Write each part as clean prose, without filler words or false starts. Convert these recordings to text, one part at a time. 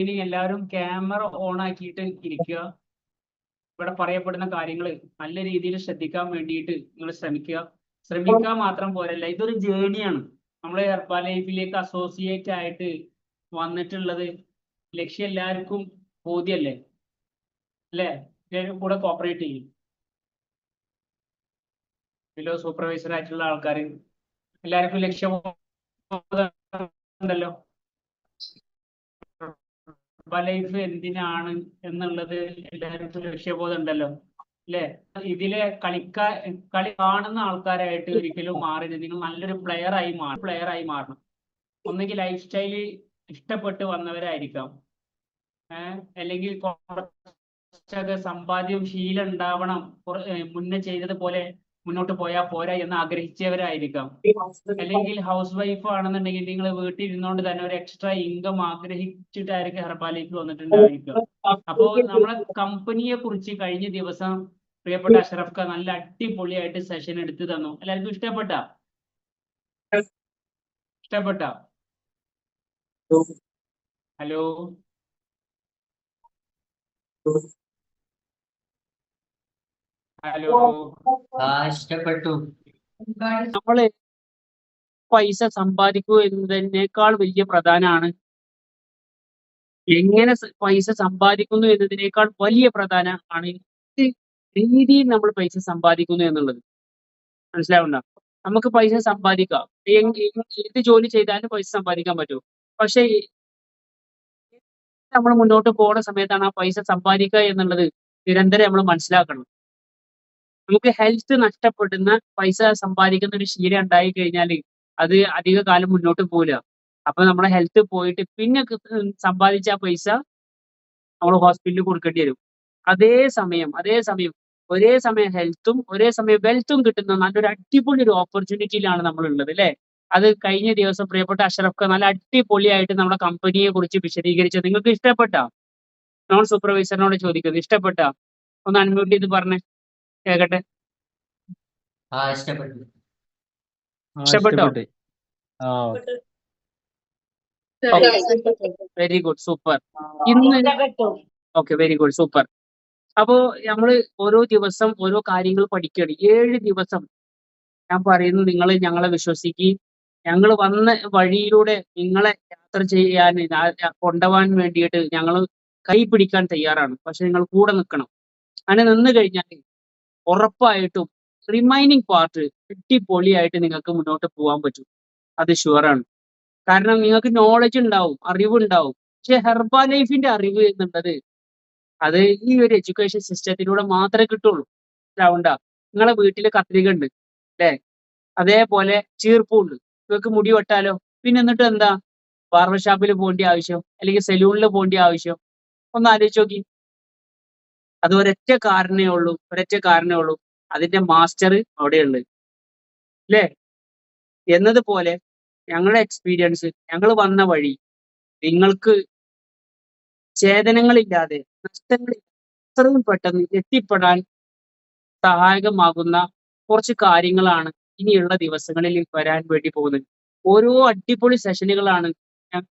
ഇനി എല്ലാവരും camera on ആക്കിയിട്ട് ഇരിക്കുക. ഇവിടെ പറയപ്പെടുന്ന കാര്യങ്ങൾ നല്ല രീതിയിൽ ശ്രദ്ധിക്കാൻ വേണ്ടിയിട്ട് നിങ്ങൾ ശ്രമിക്കുക മാത്രം പോരല്ല, ഇതൊരു ജേണിയാണ്. നമ്മളെ ഹെർബൽ ലൈഫിലേക്ക് അസോസിയേറ്റ് ആയിട്ട് വന്നിട്ടുള്ളത് ലക്ഷ്യം എല്ലാവർക്കും ബോധ്യല്ലേ അല്ലേ? എല്ലാവരും കൂടെ കോപ്പറേറ്റ് ചെയ്യും. ഇതിലോ സൂപ്പർവൈസർ ആയിട്ടുള്ള ആൾക്കാർ എല്ലാവർക്കും ലക്ഷ്യം ഉണ്ടല്ലോ. ലൈഫ് എന്തിനാണ് എന്നുള്ളത് എല്ലാവർക്കും ലക്ഷ്യബോധം ഉണ്ടല്ലോ അല്ലേ? ഇതിലെ കളി കാണുന്ന ആൾക്കാരായിട്ട് ഒരിക്കലും മാറരുത്. നിങ്ങൾ നല്ലൊരു പ്ലെയർ ആയി മാറണം. ഒന്നെങ്കിൽ ലൈഫ് സ്റ്റൈല് ഇഷ്ടപ്പെട്ട് വന്നവരായിരിക്കാം, അല്ലെങ്കിൽ കുറച്ചൊക്കെ സമ്പാദ്യം ശീലം ഉണ്ടാവണം, മുന്നേ ചെയ്തതുപോലെ മുന്നോട്ട് പോയാൽ പോരാ എന്ന് ആഗ്രഹിച്ചവരായിരിക്കാം. അല്ലെങ്കിൽ ഹൗസ് വൈഫ് ആണെന്നുണ്ടെങ്കിൽ നിങ്ങൾ വീട്ടിൽ ഇരുന്നുകൊണ്ട് തന്നെ ഒരു എക്സ്ട്രാ ഇൻകം ആഗ്രഹിച്ചിട്ടായിരിക്കും ഹെർബാലേക്ക് വന്നിട്ടുണ്ടായിരിക്കും. അപ്പോ നമ്മളെ കമ്പനിയെ കുറിച്ച് കഴിഞ്ഞ ദിവസം പ്രിയപ്പെട്ട അഷ്റഫ് ഖാൻ നല്ല അടിപൊളിയായിട്ട് സെഷൻ എടുത്തു തന്നു. എല്ലാവർക്കും ഇഷ്ടപ്പെട്ട? ഹലോ ഹലോ ഇഷ്ടപ്പെട്ടു. നമ്മള് പൈസ സമ്പാദിക്കുക എന്നതിനേക്കാൾ വലിയ പ്രധാനമാണ് എങ്ങനെ പൈസ സമ്പാദിക്കുന്നു എന്നതിനേക്കാൾ വലിയ പ്രധാനമാണ് രീതിയിൽ നമ്മൾ പൈസ സമ്പാദിക്കുന്നു എന്നുള്ളത്. മനസ്സിലാവുന്ന? നമുക്ക് പൈസ സമ്പാദിക്കാം, ഏത് ജോലി ചെയ്താലും പൈസ സമ്പാദിക്കാൻ പറ്റും. പക്ഷെ നമ്മൾ മുന്നോട്ട് പോകുന്ന സമയത്താണ് ആ പൈസ സമ്പാദിക്കുക എന്നുള്ളത് നിരന്തരം നമ്മൾ മനസ്സിലാക്കണം. നമുക്ക് ഹെൽത്ത് നഷ്ടപ്പെടുന്ന പൈസ സമ്പാദിക്കുന്ന ഒരു ശീലം ഉണ്ടായി കഴിഞ്ഞാൽ അത് അധിക കാലം മുന്നോട്ട് പോകില്ല. അപ്പൊ നമ്മുടെ ഹെൽത്ത് പോയിട്ട് പിന്നെ സമ്പാദിച്ച ആ പൈസ നമ്മൾ ഹോസ്പിറ്റലിൽ കൊടുക്കേണ്ടി വരും. അതേ സമയം ഒരേ സമയം ഹെൽത്തും ഒരേ സമയം വെൽത്തും കിട്ടുന്ന നല്ലൊരു അടിപൊളി ഒരു ഓപ്പർച്യൂണിറ്റിയിലാണ് നമ്മൾ ഉള്ളത് അല്ലേ? അത് കഴിഞ്ഞ ദിവസം പ്രിയപ്പെട്ട അഷ്റഫ് ഖാൻ നല്ല അടിപൊളിയായിട്ട് നമ്മുടെ കമ്പനിയെ കുറിച്ച് വിശദീകരിച്ചത്. നിങ്ങൾക്ക് ഇഷ്ടപ്പെട്ട? നോൺ സൂപ്പർവൈസറിനോട് ചോദിക്കുന്നത് ഇഷ്ടപ്പെട്ട? ഒന്ന് അൺമ്യൂട്ട് ചെയ്ത് പറഞ്ഞേ, കേക്കട്ടെ. ഇഷ്ടപ്പെട്ടോ? Very good, super. Okay, very good, super. അപ്പോ നമ്മള് ഓരോ ദിവസം ഓരോ കാര്യങ്ങൾ പഠിക്കുകയാണ്. 7 ദിവസം ഞാൻ പറയുന്നു, നിങ്ങൾ ഞങ്ങളെ വിശ്വസിക്കുകയും ഞങ്ങൾ വന്ന വഴിയിലൂടെ നിങ്ങളെ യാത്ര ചെയ്യാൻ കൊണ്ടുപോകാൻ വേണ്ടിയിട്ട് ഞങ്ങൾ കൈ പിടിക്കാൻ തയ്യാറാണ്. പക്ഷെ നിങ്ങൾ കൂടെ നിൽക്കണം. അങ്ങനെ നിന്ന് കഴിഞ്ഞാൽ ഉറപ്പായിട്ടും റിമൈനിങ് പാർട്ട് അടിപൊളിയായിട്ട് നിങ്ങൾക്ക് മുന്നോട്ട് പോകാൻ പറ്റും. അത് ഷുവറാണ്. കാരണം നിങ്ങൾക്ക് നോളജ് ഉണ്ടാവും, അറിവുണ്ടാവും. പക്ഷെ ഹെർബൽ ലൈഫിന്റെ അറിവ് എന്നുള്ളത് അത് ഈ ഒരു എഡ്യൂക്കേഷൻ സിസ്റ്റത്തിലൂടെ മാത്രമേ കിട്ടുള്ളൂ. മനസ്സിലാവണ്ട? നിങ്ങളെ വീട്ടിൽ കത്രിക ഉണ്ട് അല്ലേ? അതേപോലെ ചീർപ്പുണ്ട്. നിങ്ങൾക്ക് മുടി വെട്ടാലോ? പിന്നെ എന്നിട്ട് എന്താ ബാർബർ ഷാപ്പിൽ പോകേണ്ട ആവശ്യം, അല്ലെങ്കിൽ സലൂണിൽ പോകേണ്ട ആവശ്യം? ഒന്ന് ആലോചിച്ച് നോക്കി. അത് ഒരൊറ്റ കാരണേ ഉള്ളൂ, അതിന്റെ മാസ്റ്റർ അവിടെയുള്ളത് അല്ലേ? എന്നതുപോലെ ഞങ്ങളുടെ എക്സ്പീരിയൻസ്, ഞങ്ങൾ വന്ന വഴി നിങ്ങൾക്ക് ഛേദനങ്ങളില്ലാതെ, നഷ്ടങ്ങളില്ലാതെ എത്രയും പെട്ടെന്ന് എത്തിപ്പെടാൻ സഹായകമാകുന്ന കുറച്ച് കാര്യങ്ങളാണ് ഇനിയുള്ള ദിവസങ്ങളിൽ വരാൻ വേണ്ടി പോകുന്നത്. ഓരോ അടിപൊളി സെഷനുകളാണ് ഞാൻ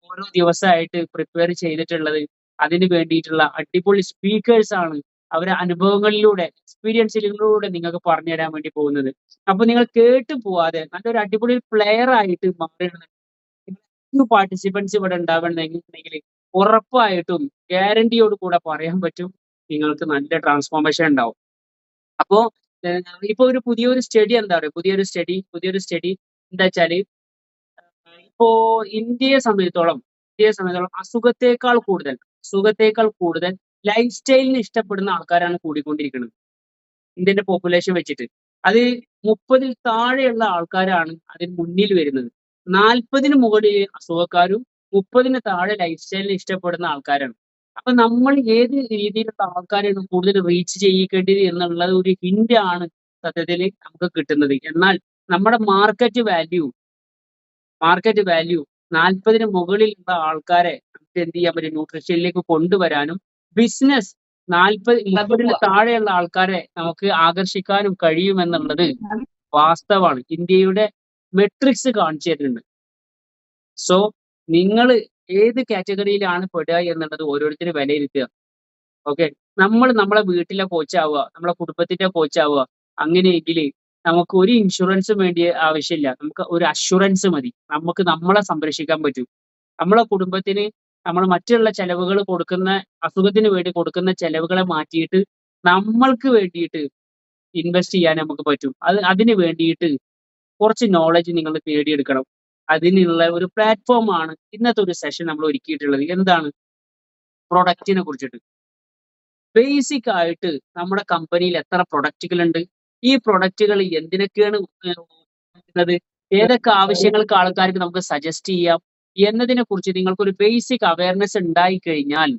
ഓരോ ദിവസമായിട്ട് പ്രിപ്പയർ ചെയ്തിട്ടുള്ളത്. അതിന് വേണ്ടിയിട്ടുള്ള അടിപൊളി സ്പീക്കേഴ്സ് ആണ് അവരെ അനുഭവങ്ങളിലൂടെ, എക്സ്പീരിയൻസിലൂടെ നിങ്ങൾക്ക് പറഞ്ഞു തരാൻ വേണ്ടി പോകുന്നത്. അപ്പൊ നിങ്ങൾ കേട്ടു പോവാതെ നല്ലൊരു അടിപൊളി പ്ലെയർ ആയിട്ട് മാറണം. പാർട്ടിസിപ്പൻസ് ഇവിടെ ഉണ്ടാവണമെന്നുണ്ടെങ്കിൽ ഉറപ്പായിട്ടും ഗ്യാരണ്ടിയോട് കൂടെ പറയാൻ പറ്റും, നിങ്ങൾക്ക് നല്ല ട്രാൻസ്ഫോർമേഷൻ ഉണ്ടാവും. അപ്പോ ഇപ്പൊ ഒരു പുതിയൊരു സ്റ്റഡി എന്താ വെച്ചാല്, ഇപ്പോ ഇന്ത്യയെ സംബന്ധിച്ചോളം അസുഖത്തെക്കാൾ കൂടുതൽ ലൈഫ് സ്റ്റൈലിന് ഇഷ്ടപ്പെടുന്ന ആൾക്കാരാണ് കൂടിക്കൊണ്ടിരിക്കുന്നത് ഇന്ത്യന്റെ പോപ്പുലേഷൻ വെച്ചിട്ട്. അത് 30-ൽ താഴെയുള്ള ആൾക്കാരാണ് അതിന് മുന്നിൽ വരുന്നത്. 40-ന് മുകളിൽ അസുഖക്കാരും 30-ന് താഴെ ലൈഫ് സ്റ്റൈലിന് ഇഷ്ടപ്പെടുന്ന ആൾക്കാരാണ്. അപ്പൊ നമ്മൾ ഏത് രീതിയിലുള്ള ആൾക്കാരെയാണ് കൂടുതൽ റീച്ച് ചെയ്യിക്കേണ്ടത് എന്നുള്ളത് ഒരു ഹിന്റ് ആണ് സത്യത്തിൽ നമുക്ക് കിട്ടുന്നത്. എന്നാൽ നമ്മുടെ മാർക്കറ്റ് വാല്യൂ 40-ന് മുകളിലുള്ള ആൾക്കാരെ നമുക്ക് എന്ത് ചെയ്യാൻ പറ്റും? ന്യൂട്രീഷനിലേക്ക് കൊണ്ടുവരാനും ബിസിനസ് 30-ന് താഴെയുള്ള ആൾക്കാരെ നമുക്ക് ആകർഷിക്കാനും കഴിയുമെന്നുള്ളത് വാസ്തവമാണ്. ഇന്ത്യയുടെ മെട്രിക്സ് കാണിച്ചു തരുന്നുണ്ട്. സോ നിങ്ങൾ ഏത് കാറ്റഗറിയിലാണ് പെടുക എന്നുള്ളത് ഓരോരുത്തരും വിലയിരുത്തുക. ഓക്കെ, നമ്മൾ നമ്മളെ വീട്ടിലെ കോച്ചാവുക, നമ്മളെ കുടുംബത്തിന്റെ കോച്ചാവുക. അങ്ങനെയെങ്കിൽ നമുക്ക് ഒരു ഇൻഷുറൻസും വേണ്ടി ആവശ്യമില്ല. നമുക്ക് ഒരു അഷുറൻസ് മതി. നമുക്ക് നമ്മളെ സംരക്ഷിക്കാൻ പറ്റും. നമ്മളെ കുടുംബത്തിന് നമ്മൾ മറ്റുള്ള ചെലവുകൾ കൊടുക്കുന്ന, അസുഖത്തിന് വേണ്ടി കൊടുക്കുന്ന ചെലവുകളെ മാറ്റിയിട്ട് നമ്മൾക്ക് വേണ്ടിയിട്ട് ഇൻവെസ്റ്റ് ചെയ്യാൻ നമുക്ക് പറ്റും. അതിന് വേണ്ടിയിട്ട് കുറച്ച് നോളജ് നിങ്ങൾ നേടിയെടുക്കണം. അതിനുള്ള ഒരു പ്ലാറ്റ്ഫോമാണ് ഇന്നത്തെ ഒരു സെഷൻ നമ്മൾ ഒരുക്കിയിട്ടുള്ളത്. എന്താണ്? പ്രൊഡക്റ്റിനെ കുറിച്ചിട്ട്. ബേസിക് ആയിട്ട് നമ്മുടെ കമ്പനിയിൽ എത്ര പ്രൊഡക്റ്റുകൾ ഉണ്ട്, ഈ പ്രൊഡക്റ്റുകൾ എന്തിനൊക്കെയാണ് ഉപയോഗിക്കുന്നത്, ഏതൊക്കെ ആവശ്യങ്ങൾക്ക് ആൾക്കാർക്ക് നമുക്ക് സജസ്റ്റ് ചെയ്യാം എന്നതിനെ കുറിച്ച് നിങ്ങൾക്കൊരു ബേസിക് അവയർനെസ് ഉണ്ടായി കഴിഞ്ഞാൽ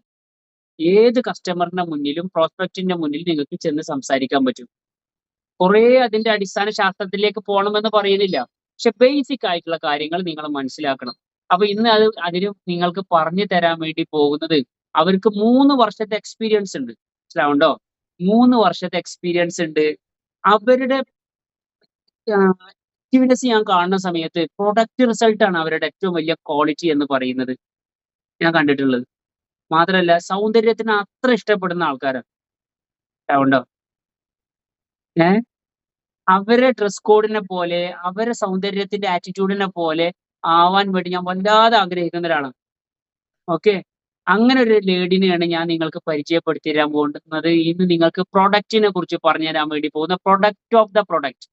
ഏത് കസ്റ്റമറിന്റെ മുന്നിലും പ്രോസ്പെക്റ്റിന്റെ മുന്നിൽ നിങ്ങൾക്ക് ചെന്ന് സംസാരിക്കാൻ പറ്റും. കുറേ അതിന്റെ അടിസ്ഥാന ശാസ്ത്രത്തിലേക്ക് പോകണമെന്ന് പറയുന്നില്ല, പക്ഷെ ബേസിക് ആയിട്ടുള്ള കാര്യങ്ങൾ നിങ്ങൾ മനസ്സിലാക്കണം. അപ്പൊ ഇന്ന് അതിന് നിങ്ങൾക്ക് പറഞ്ഞു തരാൻ വേണ്ടി പോകുന്നത്, അവർക്ക് 3 വർഷത്തെ എക്സ്പീരിയൻസ് ഉണ്ട്. മനസ്സിലാവുണ്ടോ? 3 വർഷത്തെ എക്സ്പീരിയൻസ് ഉണ്ട്. അവരുടെ ആക്ടിവിറ്റീസ് ഞാൻ കാണുന്ന സമയത്ത് പ്രൊഡക്റ്റ് റിസൾട്ട് ആണ് അവരുടെ ഏറ്റവും വലിയ ക്വാളിറ്റി എന്ന് പറയുന്നത് ഞാൻ കണ്ടിട്ടുള്ളത്. മാത്രമല്ല സൗന്ദര്യത്തിന് അത്ര ഇഷ്ടപ്പെടുന്ന ആൾക്കാരാണ്. മനസ്സിലാവുണ്ടോ? അവരെ ഡ്രസ് കോഡിനെ പോലെ, അവരെ സൗന്ദര്യത്തിന്റെ ആറ്റിറ്റ്യൂഡിനെ പോലെ ആവാൻ വേണ്ടി ഞാൻ വല്ലാതെ ആഗ്രഹിക്കുന്ന ഒരാളാണ്. ഓക്കെ, അങ്ങനെ ഒരു ലേഡിനെയാണ് ഞാൻ നിങ്ങൾക്ക് പരിചയപ്പെടുത്തി തരാൻ പോകുന്നത്. ഇന്ന് നിങ്ങൾക്ക് പ്രൊഡക്റ്റിനെ കുറിച്ച് പറഞ്ഞു തരാൻ വേണ്ടി പോകുന്ന product of the product.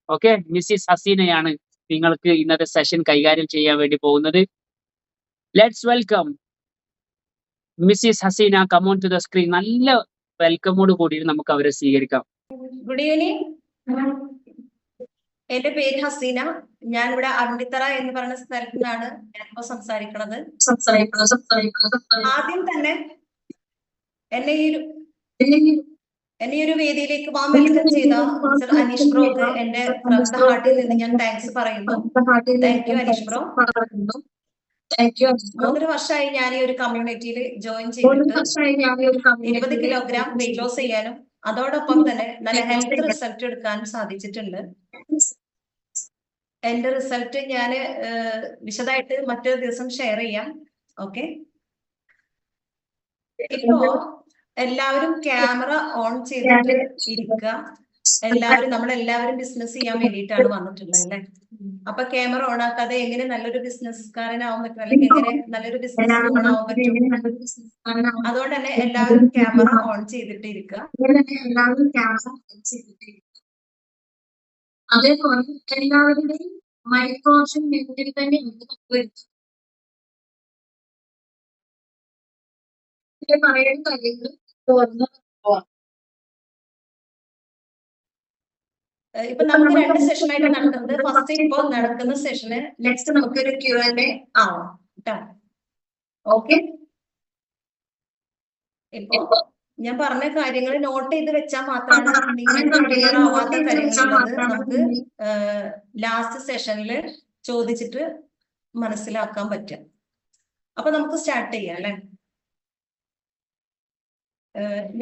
Okay, Mrs ഹസീനയാണ് നിങ്ങൾക്ക് ഇന്നത്തെ സെഷൻ കൈകാര്യം ചെയ്യാൻ വേണ്ടി പോകുന്നത്. Let's welcome Mrs Haseena. Come on to the screen. നല്ല വെൽക്കമോട് കൂടി നമുക്ക് അവരെ സ്വീകരിക്കാം. Good evening. എന്റെ പേര് ഹസീന. ഞാൻ ഇവിടെ അരുണിത്തറ എന്ന് പറയുന്ന സ്ഥലത്തു നിന്നാണ് ഞാനിപ്പോ സംസാരിക്കുന്നത്. ആദ്യം തന്നെ എന്നെ ഈ ഒരു വേദിയിലേക്ക് വെൽക്കം ചെയ്ത മിസ്റ്റർ അനീഷ് ബ്രോക്ക് എന്റെ ഫ്രം ദ ഹാർട്ടിൽ നിന്ന് ഞാൻ താങ്ക്സ് പറയുന്നു. Thank you Aneesh bro. 3 വർഷമായി ഞാൻ ഈ ഒരു കമ്മ്യൂണിറ്റിയിൽ ജോയിൻ ചെയ്തിട്ട് 20 കിലോഗ്രാം വെയിറ്റ് ലോസ് ചെയ്യാനും അതോടൊപ്പം തന്നെ നല്ല ഹെൽത്ത് റിസൾട്ട് എടുക്കാനും സാധിച്ചിട്ടുണ്ട്. എന്റെ റിസൾട്ട് ഞാൻ വിശദമായിട്ട് മറ്റൊരു ദിവസം ഷെയർ ചെയ്യാം. ഓക്കെ, ഇപ്പോ എല്ലാവരും ക്യാമറ ഓൺ ചെയ്തിട്ട് ഇരിക്കുക. നമ്മളെല്ലാവരും ബിസിനസ് ചെയ്യാൻ വേണ്ടിയിട്ടാണ് വന്നിട്ടുള്ളത് അല്ലെ. അപ്പൊ ക്യാമറ ഓൺ ആക്കാതെ എങ്ങനെ നല്ലൊരു ബിസിനസ്സുകാരനാവാൻ പറ്റും, അല്ലെങ്കിൽ എങ്ങനെ നല്ലൊരു ബിസിനസ് ഓൺ ആവാൻ പറ്റും? അതുകൊണ്ട് തന്നെ എല്ലാവരും ക്യാമറ ഓൺ ചെയ്തിട്ട് ഇരിക്കുക. അതേപോലെ എല്ലാവരുടെയും മൈക്രോഷൻ മ്യൂട്ടിൽ തന്നെ പറയുന്ന കാര്യങ്ങൾ തുറന്ന് ഇപ്പൊ നമുക്ക് 2 സെഷനായിട്ട് നടക്കുന്നത്. ഫസ്റ്റ് ഇപ്പോ നടക്കുന്ന സെഷന് നെക്സ്റ്റ് നമുക്കൊരു Q&A ആവാം. ഓക്കെ, ഇപ്പോ ഞാൻ പറഞ്ഞ കാര്യങ്ങൾ നോട്ട് ചെയ്ത് വെച്ചാൽ മാത്രമാണ് നിങ്ങൾക്ക് ക്ലിയർ ആവാത്ത കാര്യങ്ങളുള്ളത് നമുക്ക് ലാസ്റ്റ് സെഷനിൽ ചോദിച്ചിട്ട് മനസ്സിലാക്കാൻ പറ്റും. അപ്പൊ നമുക്ക് സ്റ്റാർട്ട് ചെയ്യാം അല്ലെ.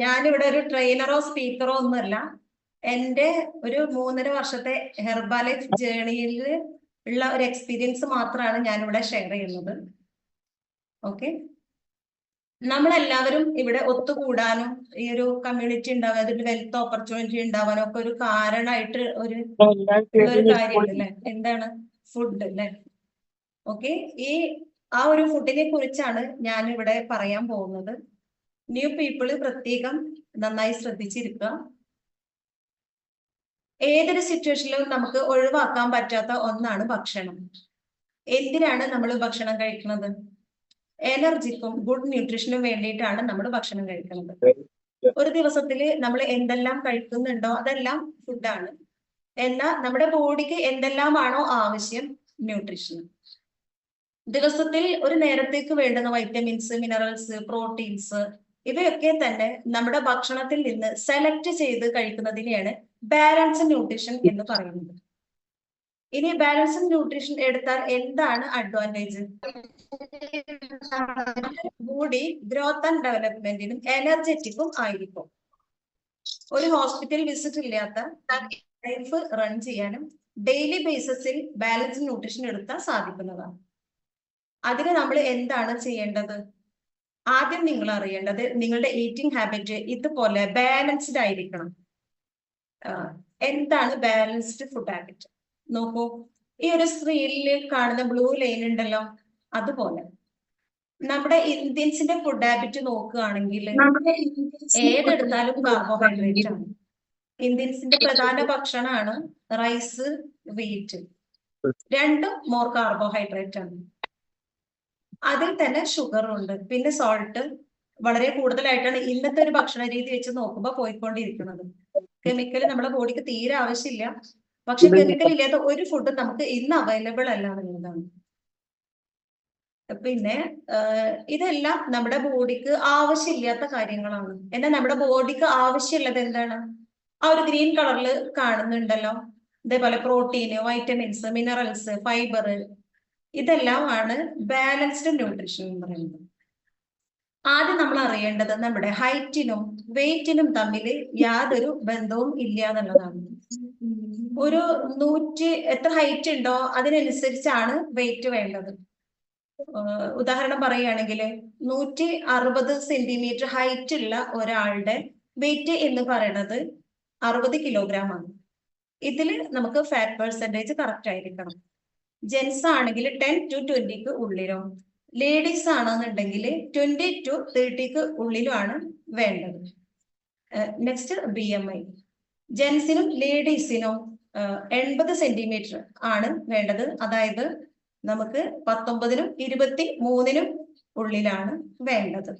ഞാനിവിടെ ഒരു ട്രെയിനറോ സ്പീക്കറോ ഒന്നുമല്ല. എന്റെ ഒരു 3.5 വർഷത്തെ ഹെർബാലൈഫ് ജേണിയിൽ ഉള്ള ഒരു എക്സ്പീരിയൻസ് മാത്രമാണ് ഞാനിവിടെ ഷെയർ ചെയ്യുന്നത്. ഓക്കെ, നമ്മളെല്ലാവരും ഇവിടെ ഒത്തുകൂടാനും ഈ ഒരു കമ്മ്യൂണിറ്റി ഉണ്ടാവാൻ, അതിന്റെ വെൽത്ത് ഓപ്പർച്യൂണിറ്റി ഉണ്ടാവാനും ഒക്കെ ഒരു കാരണമായിട്ട് ഒരു കാര്യമുണ്ട് അല്ലെ. എന്താണ്? ഫുഡ് അല്ലെ. ഓക്കെ, ആ ഒരു ഫുഡിനെ കുറിച്ചാണ് ഞാൻ ഇവിടെ പറയാൻ പോകുന്നത്. ന്യൂ പീപ്പിള് പ്രത്യേകം നന്നായി ശ്രദ്ധിച്ചിരിക്കുക. ഏതൊരു സിറ്റുവേഷനിലും നമുക്ക് ഒഴിവാക്കാൻ പറ്റാത്ത ഒന്നാണ് ഭക്ഷണം. എന്തിനാണ് നമ്മൾ ഭക്ഷണം കഴിക്കുന്നത്? എനർജിക്കും ഗുഡ് ന്യൂട്രീഷനും വേണ്ടിയിട്ടാണ് നമ്മൾ ഭക്ഷണം കഴിക്കുന്നത്. ഒരു ദിവസത്തിൽ നമ്മൾ എന്തെല്ലാം കഴിക്കുന്നുണ്ടോ അതെല്ലാം ഫുഡാണ്. എന്നാൽ നമ്മുടെ ബോഡിക്ക് എന്തെല്ലാമാണോ ആവശ്യം, ന്യൂട്രീഷൻ. ദിവസത്തിൽ ഒരു നേരത്തേക്ക് വേണ്ടുന്ന വൈറ്റമിൻസ്, മിനറൽസ്, പ്രോട്ടീൻസ് ഇവയൊക്കെ തന്നെ നമ്മുടെ ഭക്ഷണത്തിൽ നിന്ന് സെലക്ട് ചെയ്ത് കഴിക്കുന്നതിനെയാണ് ബാലൻസ് ന്യൂട്രീഷൻ എന്ന് പറയുന്നത്. ഇനി ബാലൻസ് ന്യൂട്രീഷൻ എടുത്താൽ എന്താണ് അഡ്വാൻറ്റേജ്? ബോഡി ഗ്രോത്ത് ആൻഡ് ഡെവലപ്മെന്റിനും എനർജറ്റിക്കും ആയിരിക്കും. ഒരു ഹോസ്പിറ്റൽ വിസിറ്റ് ഇല്ലാത്ത ലൈഫ് റൺ ചെയ്യാനും ഡെയിലി ബേസിസിൽ ബാലൻസ് ന്യൂട്രീഷൻ എടുത്താൽ സാധിക്കുന്നതാണ്. അതിന് നമ്മൾ എന്താണ് ചെയ്യേണ്ടത്? ആദ്യം നിങ്ങൾ അറിയേണ്ടത് നിങ്ങളുടെ ഈറ്റിംഗ് ഹാബിറ്റ് ഇതുപോലെ ബാലൻസ്ഡ് ആയിരിക്കണം. എന്താണ് ബാലൻസ്ഡ് ഫുഡ് ഹാബിറ്റ്? നോക്കൂ, ഈ ഒരു സ്ക്രീനിൽ കാണുന്ന ബ്ലൂ ലൈൻ ഉണ്ടല്ലോ, അതുപോലെ നമ്മുടെ ഇന്ത്യൻസിന്റെ ഫുഡ് ഹാബിറ്റ് നോക്കുകയാണെങ്കിൽ ഏതെടുത്താലും കാർബോഹൈഡ്രേറ്റ് ആണ്. ഇന്ത്യൻസിന്റെ പ്രധാന ഭക്ഷണമാണ് റൈസ്, വീറ്റ്. രണ്ടും മോർ കാർബോഹൈഡ്രേറ്റ് ആണ്. അതിൽ തന്നെ ഷുഗറും ഉണ്ട്, പിന്നെ സോൾട്ട് വളരെ കൂടുതലായിട്ടാണ് ഇന്നത്തെ ഒരു ഭക്ഷണ രീതി വെച്ച് നോക്കുമ്പോൾ പോയിക്കൊണ്ടിരിക്കുന്നത്. കെമിക്കൽ നമ്മുടെ ബോഡിക്ക് തീരെ ആവശ്യമില്ല. പക്ഷെ കെമിക്കൽ ഇല്ലാത്ത ഒരു ഫുഡും നമുക്ക് ഇന്ന് അവൈലബിൾ അല്ല എന്നുള്ളതാണ്. പിന്നെ ഇതെല്ലാം നമ്മുടെ ബോഡിക്ക് ആവശ്യമില്ലാത്ത കാര്യങ്ങളാണ്. എന്നാൽ നമ്മുടെ ബോഡിക്ക് ആവശ്യമുള്ളത് എന്താണ്? ആ ഒരു ഗ്രീൻ കളറിൽ കാണുന്നുണ്ടല്ലോ, ഇതേപോലെ പ്രോട്ടീന്, വൈറ്റമിൻസ്, മിനറൽസ്, ഫൈബർ, ഇതെല്ലാമാണ് ബാലൻസ്ഡ് ന്യൂട്രീഷൻ എന്ന് പറയുന്നത്. ആദ്യം നമ്മൾ അറിയേണ്ടത് നമ്മുടെ ഹൈറ്റിനും വെയിറ്റിനും തമ്മിൽ യാതൊരു ബന്ധവും ഇല്ല എന്നുള്ളതാണ്. ഒരു എത്ര ഹൈറ്റ് ഉണ്ടോ അതിനനുസരിച്ചാണ് വെയിറ്റ് വേണ്ടത്. ഉദാഹരണം പറയുകയാണെങ്കിൽ 160 സെന്റിമീറ്റർ ഹൈറ്റ് ഉള്ള ഒരാളുടെ വെയിറ്റ് എന്ന് പറയുന്നത് 60 കിലോഗ്രാം ആണ്. ഇതിൽ നമുക്ക് ഫാറ്റ് പെർസെൻറ്റേജ് കറക്റ്റ് ആയിരിക്കണം. ജെൻസ് ആണെങ്കിൽ 10 to 20 ഉള്ളിലോ, ലേഡീസ് ആണെന്നുണ്ടെങ്കിൽ 20 to 30 ഉള്ളിലുമാണ് വേണ്ടത്. Next BMI. ജെൻസിനും ലേഡീസിനും 80 സെന്റിമീറ്റർ ആണ് വേണ്ടത്. അതായത് നമുക്ക് 19നും 23നും ഉള്ളിലാണ് വേണ്ടത്.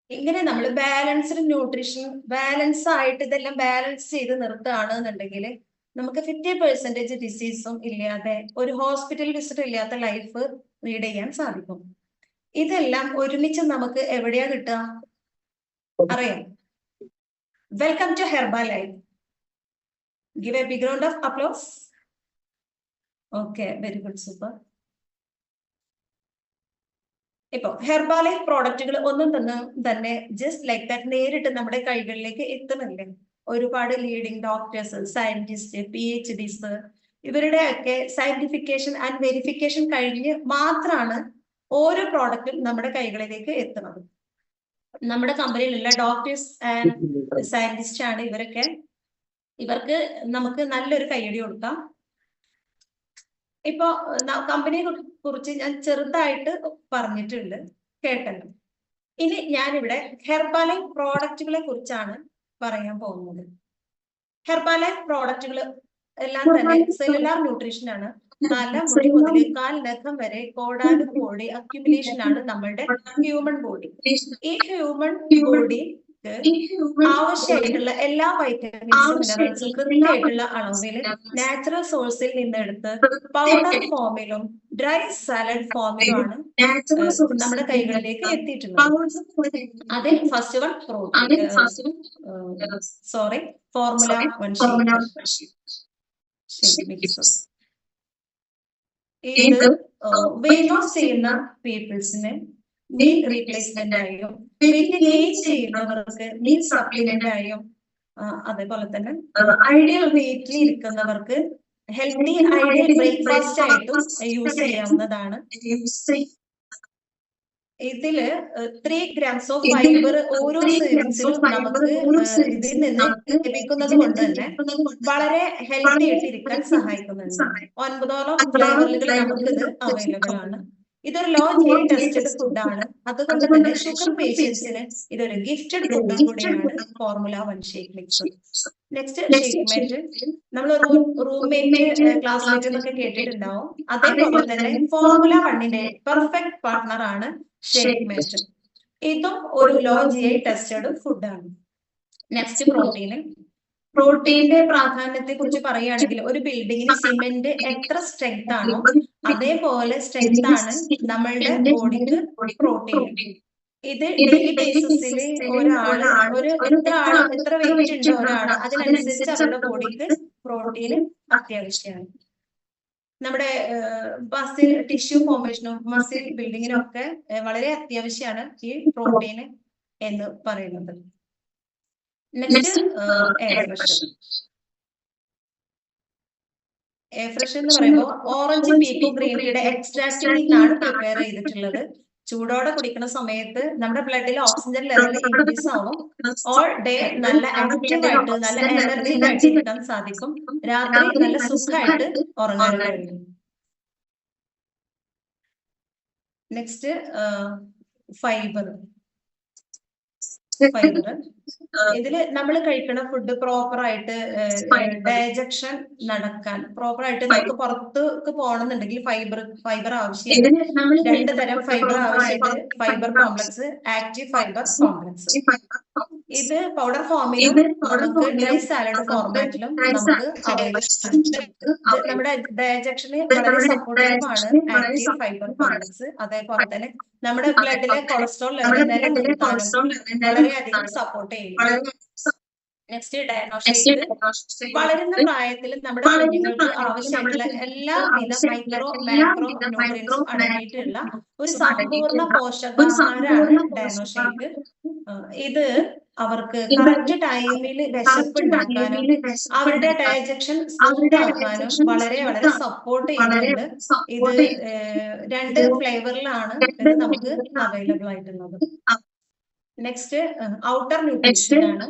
ഇങ്ങനെ നമ്മൾ ബാലൻസ്ഡ് ന്യൂട്രീഷൻ ബാലൻസ് ആയിട്ട് ഇതെല്ലാം ബാലൻസ് ചെയ്ത് നിർത്തുകയാണ് എന്നുണ്ടെങ്കിൽ നമുക്ക് 50% ഡിസീസും ഇല്ലാതെ, ഒരു ഹോസ്പിറ്റൽ വിസിറ്റ് ഇല്ലാത്ത ലൈഫ് ലീഡ് ചെയ്യാൻ സാധിക്കും. ഇതെല്ലാം ഒരുമിച്ച് നമുക്ക് എവിടെയാ കിട്ടുക അറിയാം. Welcome to Herbalife. Give a big round of applause. Okay, very good, super. ഇപ്പൊ ഹെർബാ ലൈഫ് പ്രോഡക്റ്റുകൾ ഒന്നും തന്നെ ജസ്റ്റ് ലൈക്ക് ദാറ്റ് നേരിട്ട് നമ്മുടെ കൈകളിലേക്ക് എത്തുന്നില്ല. ഒരുപാട് ലീഡിംഗ് ഡോക്ടേഴ്സ്, സയന്റിസ്റ്റ്, PhDs, ഇവരുടെയൊക്കെ സയന്റിഫിക്കേഷൻ ആൻഡ് വെരിഫിക്കേഷൻ കഴിഞ്ഞ് മാത്രമാണ് ഓരോ പ്രോഡക്റ്റും നമ്മുടെ കൈകളിലേക്ക് എത്തുന്നത്. നമ്മുടെ കമ്പനിയിലുള്ള ഡോക്ടേഴ്സ് ആൻഡ് സയന്റിസ്റ്റ് ആണ് ഇവരൊക്കെ. ഇവർക്ക് നമുക്ക് നല്ലൊരു കൈയടി കൊടുക്കാം. ഇപ്പൊ കമ്പനിയെ കുറിച്ച് ഞാൻ ചെറുതായിട്ട് പറഞ്ഞിട്ടുണ്ട്, കേട്ടല്ലോ. ഇനി ഞാനിവിടെ ഹെർബാ ലൈഫ് പ്രോഡക്റ്റുകളെ കുറിച്ചാണ് പറയാൻ പോകുന്നത്. ഹെർബാ ലൈഫ് പ്രോഡക്റ്റുകൾ എല്ലാം തന്നെ സെല്ലുലാർ ന്യൂട്രീഷൻ ആണ്. തല മുടി മുതൽ കാൽ നഖം വരെ കോടാനുകോടി അക്യുമുലേഷൻ ആണ് നമ്മളുടെ ഹ്യൂമൻ ബോഡി. ഈ ഹ്യൂമൻ ബോഡി ആവശ്യമായിട്ടുള്ള എല്ലാ വൈറ്റമിൻസും മിനറൽസും കൃത്യമായിട്ടുള്ള അളവിൽ നാച്ചുറൽ സോഴ്സിൽ നിന്നെടുത്ത് പൗഡർ ഫോമിലും ഡ്രൈ സാലഡ് ഫോമിലുമാണ് നമ്മുടെ കൈകളിലേക്ക് എത്തിയിട്ടുള്ളത്. അതിൽ ഫസ്റ്റ് വൺ ഫോർമുല 1 ഇത് വെയിറ്റ് ലോസ് ചെയ്യുന്ന പീപ്പിൾസിന് മീൽ റീപ്ലേസ്മെന്റ് ആയും, വെയിറ്റ് ഗെയിൻ ചെയ്യുന്നവർക്ക് മീൽ സപ്ലിമെന്റ് ആയും, അതേപോലെ തന്നെ ഐഡിയൽ വെയിറ്റിൽ ഇരിക്കുന്നവർക്ക് ഹെൽത്തി ഐഡിയൽ ബ്രേക്ക്ഫാസ്റ്റ് ആയിട്ടും യൂസ് ചെയ്യാവുന്നതാണ്. ഇതില് 3 grams ഓഫ് ഫൈബർ ഓരോ സേവിങ്സിലും നമുക്ക് ഇതിൽ നിന്ന് ലഭിക്കുന്നത് കൊണ്ട് തന്നെ വളരെ ഹെൽത്തി ആയിട്ടിരിക്കാൻ സഹായിക്കുന്നുണ്ട്. 9ഓളം ഫ്ലേവറുകൾ നമുക്കിത് അവൈലബിൾ ആണ്. ഇതൊരു ലോ GI ടെസ്റ്റഡ് ഫുഡാണ്. അതുകൊണ്ട് തന്നെ ഷുഗർ പേഷ്യൻസിന് ഇതൊരു ഗിഫ്റ്റഡ് ഫുഡും കൂടിയാണ് formula 1 shake mix. Next shake mate. നമ്മൾ റൂംമേറ്റ്, ക്ലാസ്മേറ്റ് എന്നൊക്കെ കേട്ടിട്ടുണ്ടാവും. അതേപോലെ തന്നെ ഫോർമുല 1ന്റെ പെർഫെക്റ്റ് പാർട്ട്ണർ ആണ് ഷേക്ക് മേറ്റ്. ഇതും ഒരു ലോ GI ടെസ്റ്റഡ് ഫുഡാണ്. Next protein. പ്രോട്ടീന്റെ പ്രാധാന്യത്തെ കുറിച്ച് പറയുകയാണെങ്കിൽ ഒരു ബിൽഡിങ്ങിന് സിമെന്റ് എത്ര സ്ട്രെങ്ത് ആണോ അതേപോലെ സ്ട്രെങ്ത് ആണ് നമ്മളുടെ ബോഡിക്ക് പ്രോട്ടീൻ. ഇത് ഡെയിലി ബേസിസിൽ എത്ര വെയിറ്റ് ഉണ്ടോ ഒരാള് അതിനനുസരിച്ച് അവരുടെ ബോഡിക്ക് പ്രോട്ടീൻ അത്യാവശ്യമാണ്. നമ്മുടെ മസിൽ ടിഷ്യൂ ഫോർമേഷനും മസിൽ ബിൽഡിങ്ങിനും ഒക്കെ വളരെ അത്യാവശ്യമാണ് ഈ പ്രോട്ടീൻ എന്ന് പറയുന്നത്. Next air fresh. A fresh എന്ന് പറയുമ്പോൾ ഓറഞ്ച് പീക്കോ ഗ്രീൻ ടീയുടെ എക്സ്ട്രാക്റ്റിൽ നിന്നാണ് പ്രിപ്പയർ ചെയ്തിട്ടുള്ളത്. ചൂടോടെ കുടിക്കുന്ന സമയത്ത് നമ്മുടെ ബ്ലഡിൽ ഓക്സിജൻ ലെവൽ ഇൻക്രീസ് ആവും. ഓൾ ഡേ നല്ല ആക്റ്റീവ് ആയിട്ട് നല്ല എനർജിക് ആയിട്ട് ഇരിക്കാൻ സാധിക്കും. രാത്രി നല്ല സുഖമായിട്ട് ഉറങ്ങാൻ കഴിയും. Next fibre. ഇതില് നമ്മൾ കഴിക്കുന്ന ഫുഡ് പ്രോപ്പർ ആയിട്ട് ഡൈജക്ഷൻ നടക്കാൻ പ്രോപ്പർ ആയിട്ട് നമുക്ക് പുറത്തേക്ക് പോകണമെന്നുണ്ടെങ്കിൽ ഫൈബർ ആവശ്യമാണ്. 2 തരം ഫൈബർ ആവശ്യമുണ്ട്. Fibre complex, active fibre complex. ഇത് പൗഡർ ഫോമിലും നമുക്ക് ഡ്രൈ സാലഡ് ഫോർമാറ്റിലും നമുക്ക് അവൈലബിൾ ആണ്. നമ്മുടെ ഡൈജക്ഷന് വളരെ സപ്പോർട്ടീവ് ആണ് ആക്റ്റീവ് ഫൈബർ കോംപ്ലക്സ്. അതേപോലെ തന്നെ നമ്മുടെ ബ്ലഡിലെ കൊളസ്ട്രോൾ ലെവൽ നിലനിർത്താനും വളരെയധികം സപ്പോർട്ട് ചെയ്യും. Next diagnosis. വളരുന്ന പ്രായത്തിൽ നമ്മുടെ കുഞ്ഞുങ്ങൾക്ക് ആവശ്യമായിട്ടുള്ള എല്ലാവിധ മൈക്രോ മാക്രോ ന്യൂട്രിയൻസും അടങ്ങിയിട്ടുള്ള ഒരു സമ്പൂർണ്ണ പോഷകാഹാരമാണ് ഡയഗ്നോസൈറ്റ്. ഇത് അവർക്ക് കറക്റ്റ് ടൈമിൽ വിശപ്പ് ഉണ്ടാക്കാനും അവരുടെ ഡൈജക്ഷൻ സ്മൂത്ത് ആക്കാനും വളരെ വളരെ സപ്പോർട്ട് ചെയ്യുന്നുണ്ട്. ഇത് 2 ഫ്ലേവറിലാണ് ഇത് നമുക്ക് അവൈലബിൾ ആയിട്ടുള്ളത്. നെക്സ്റ്റ് ഔട്ടർ ന്യൂട്രീഷൻ ആണ്.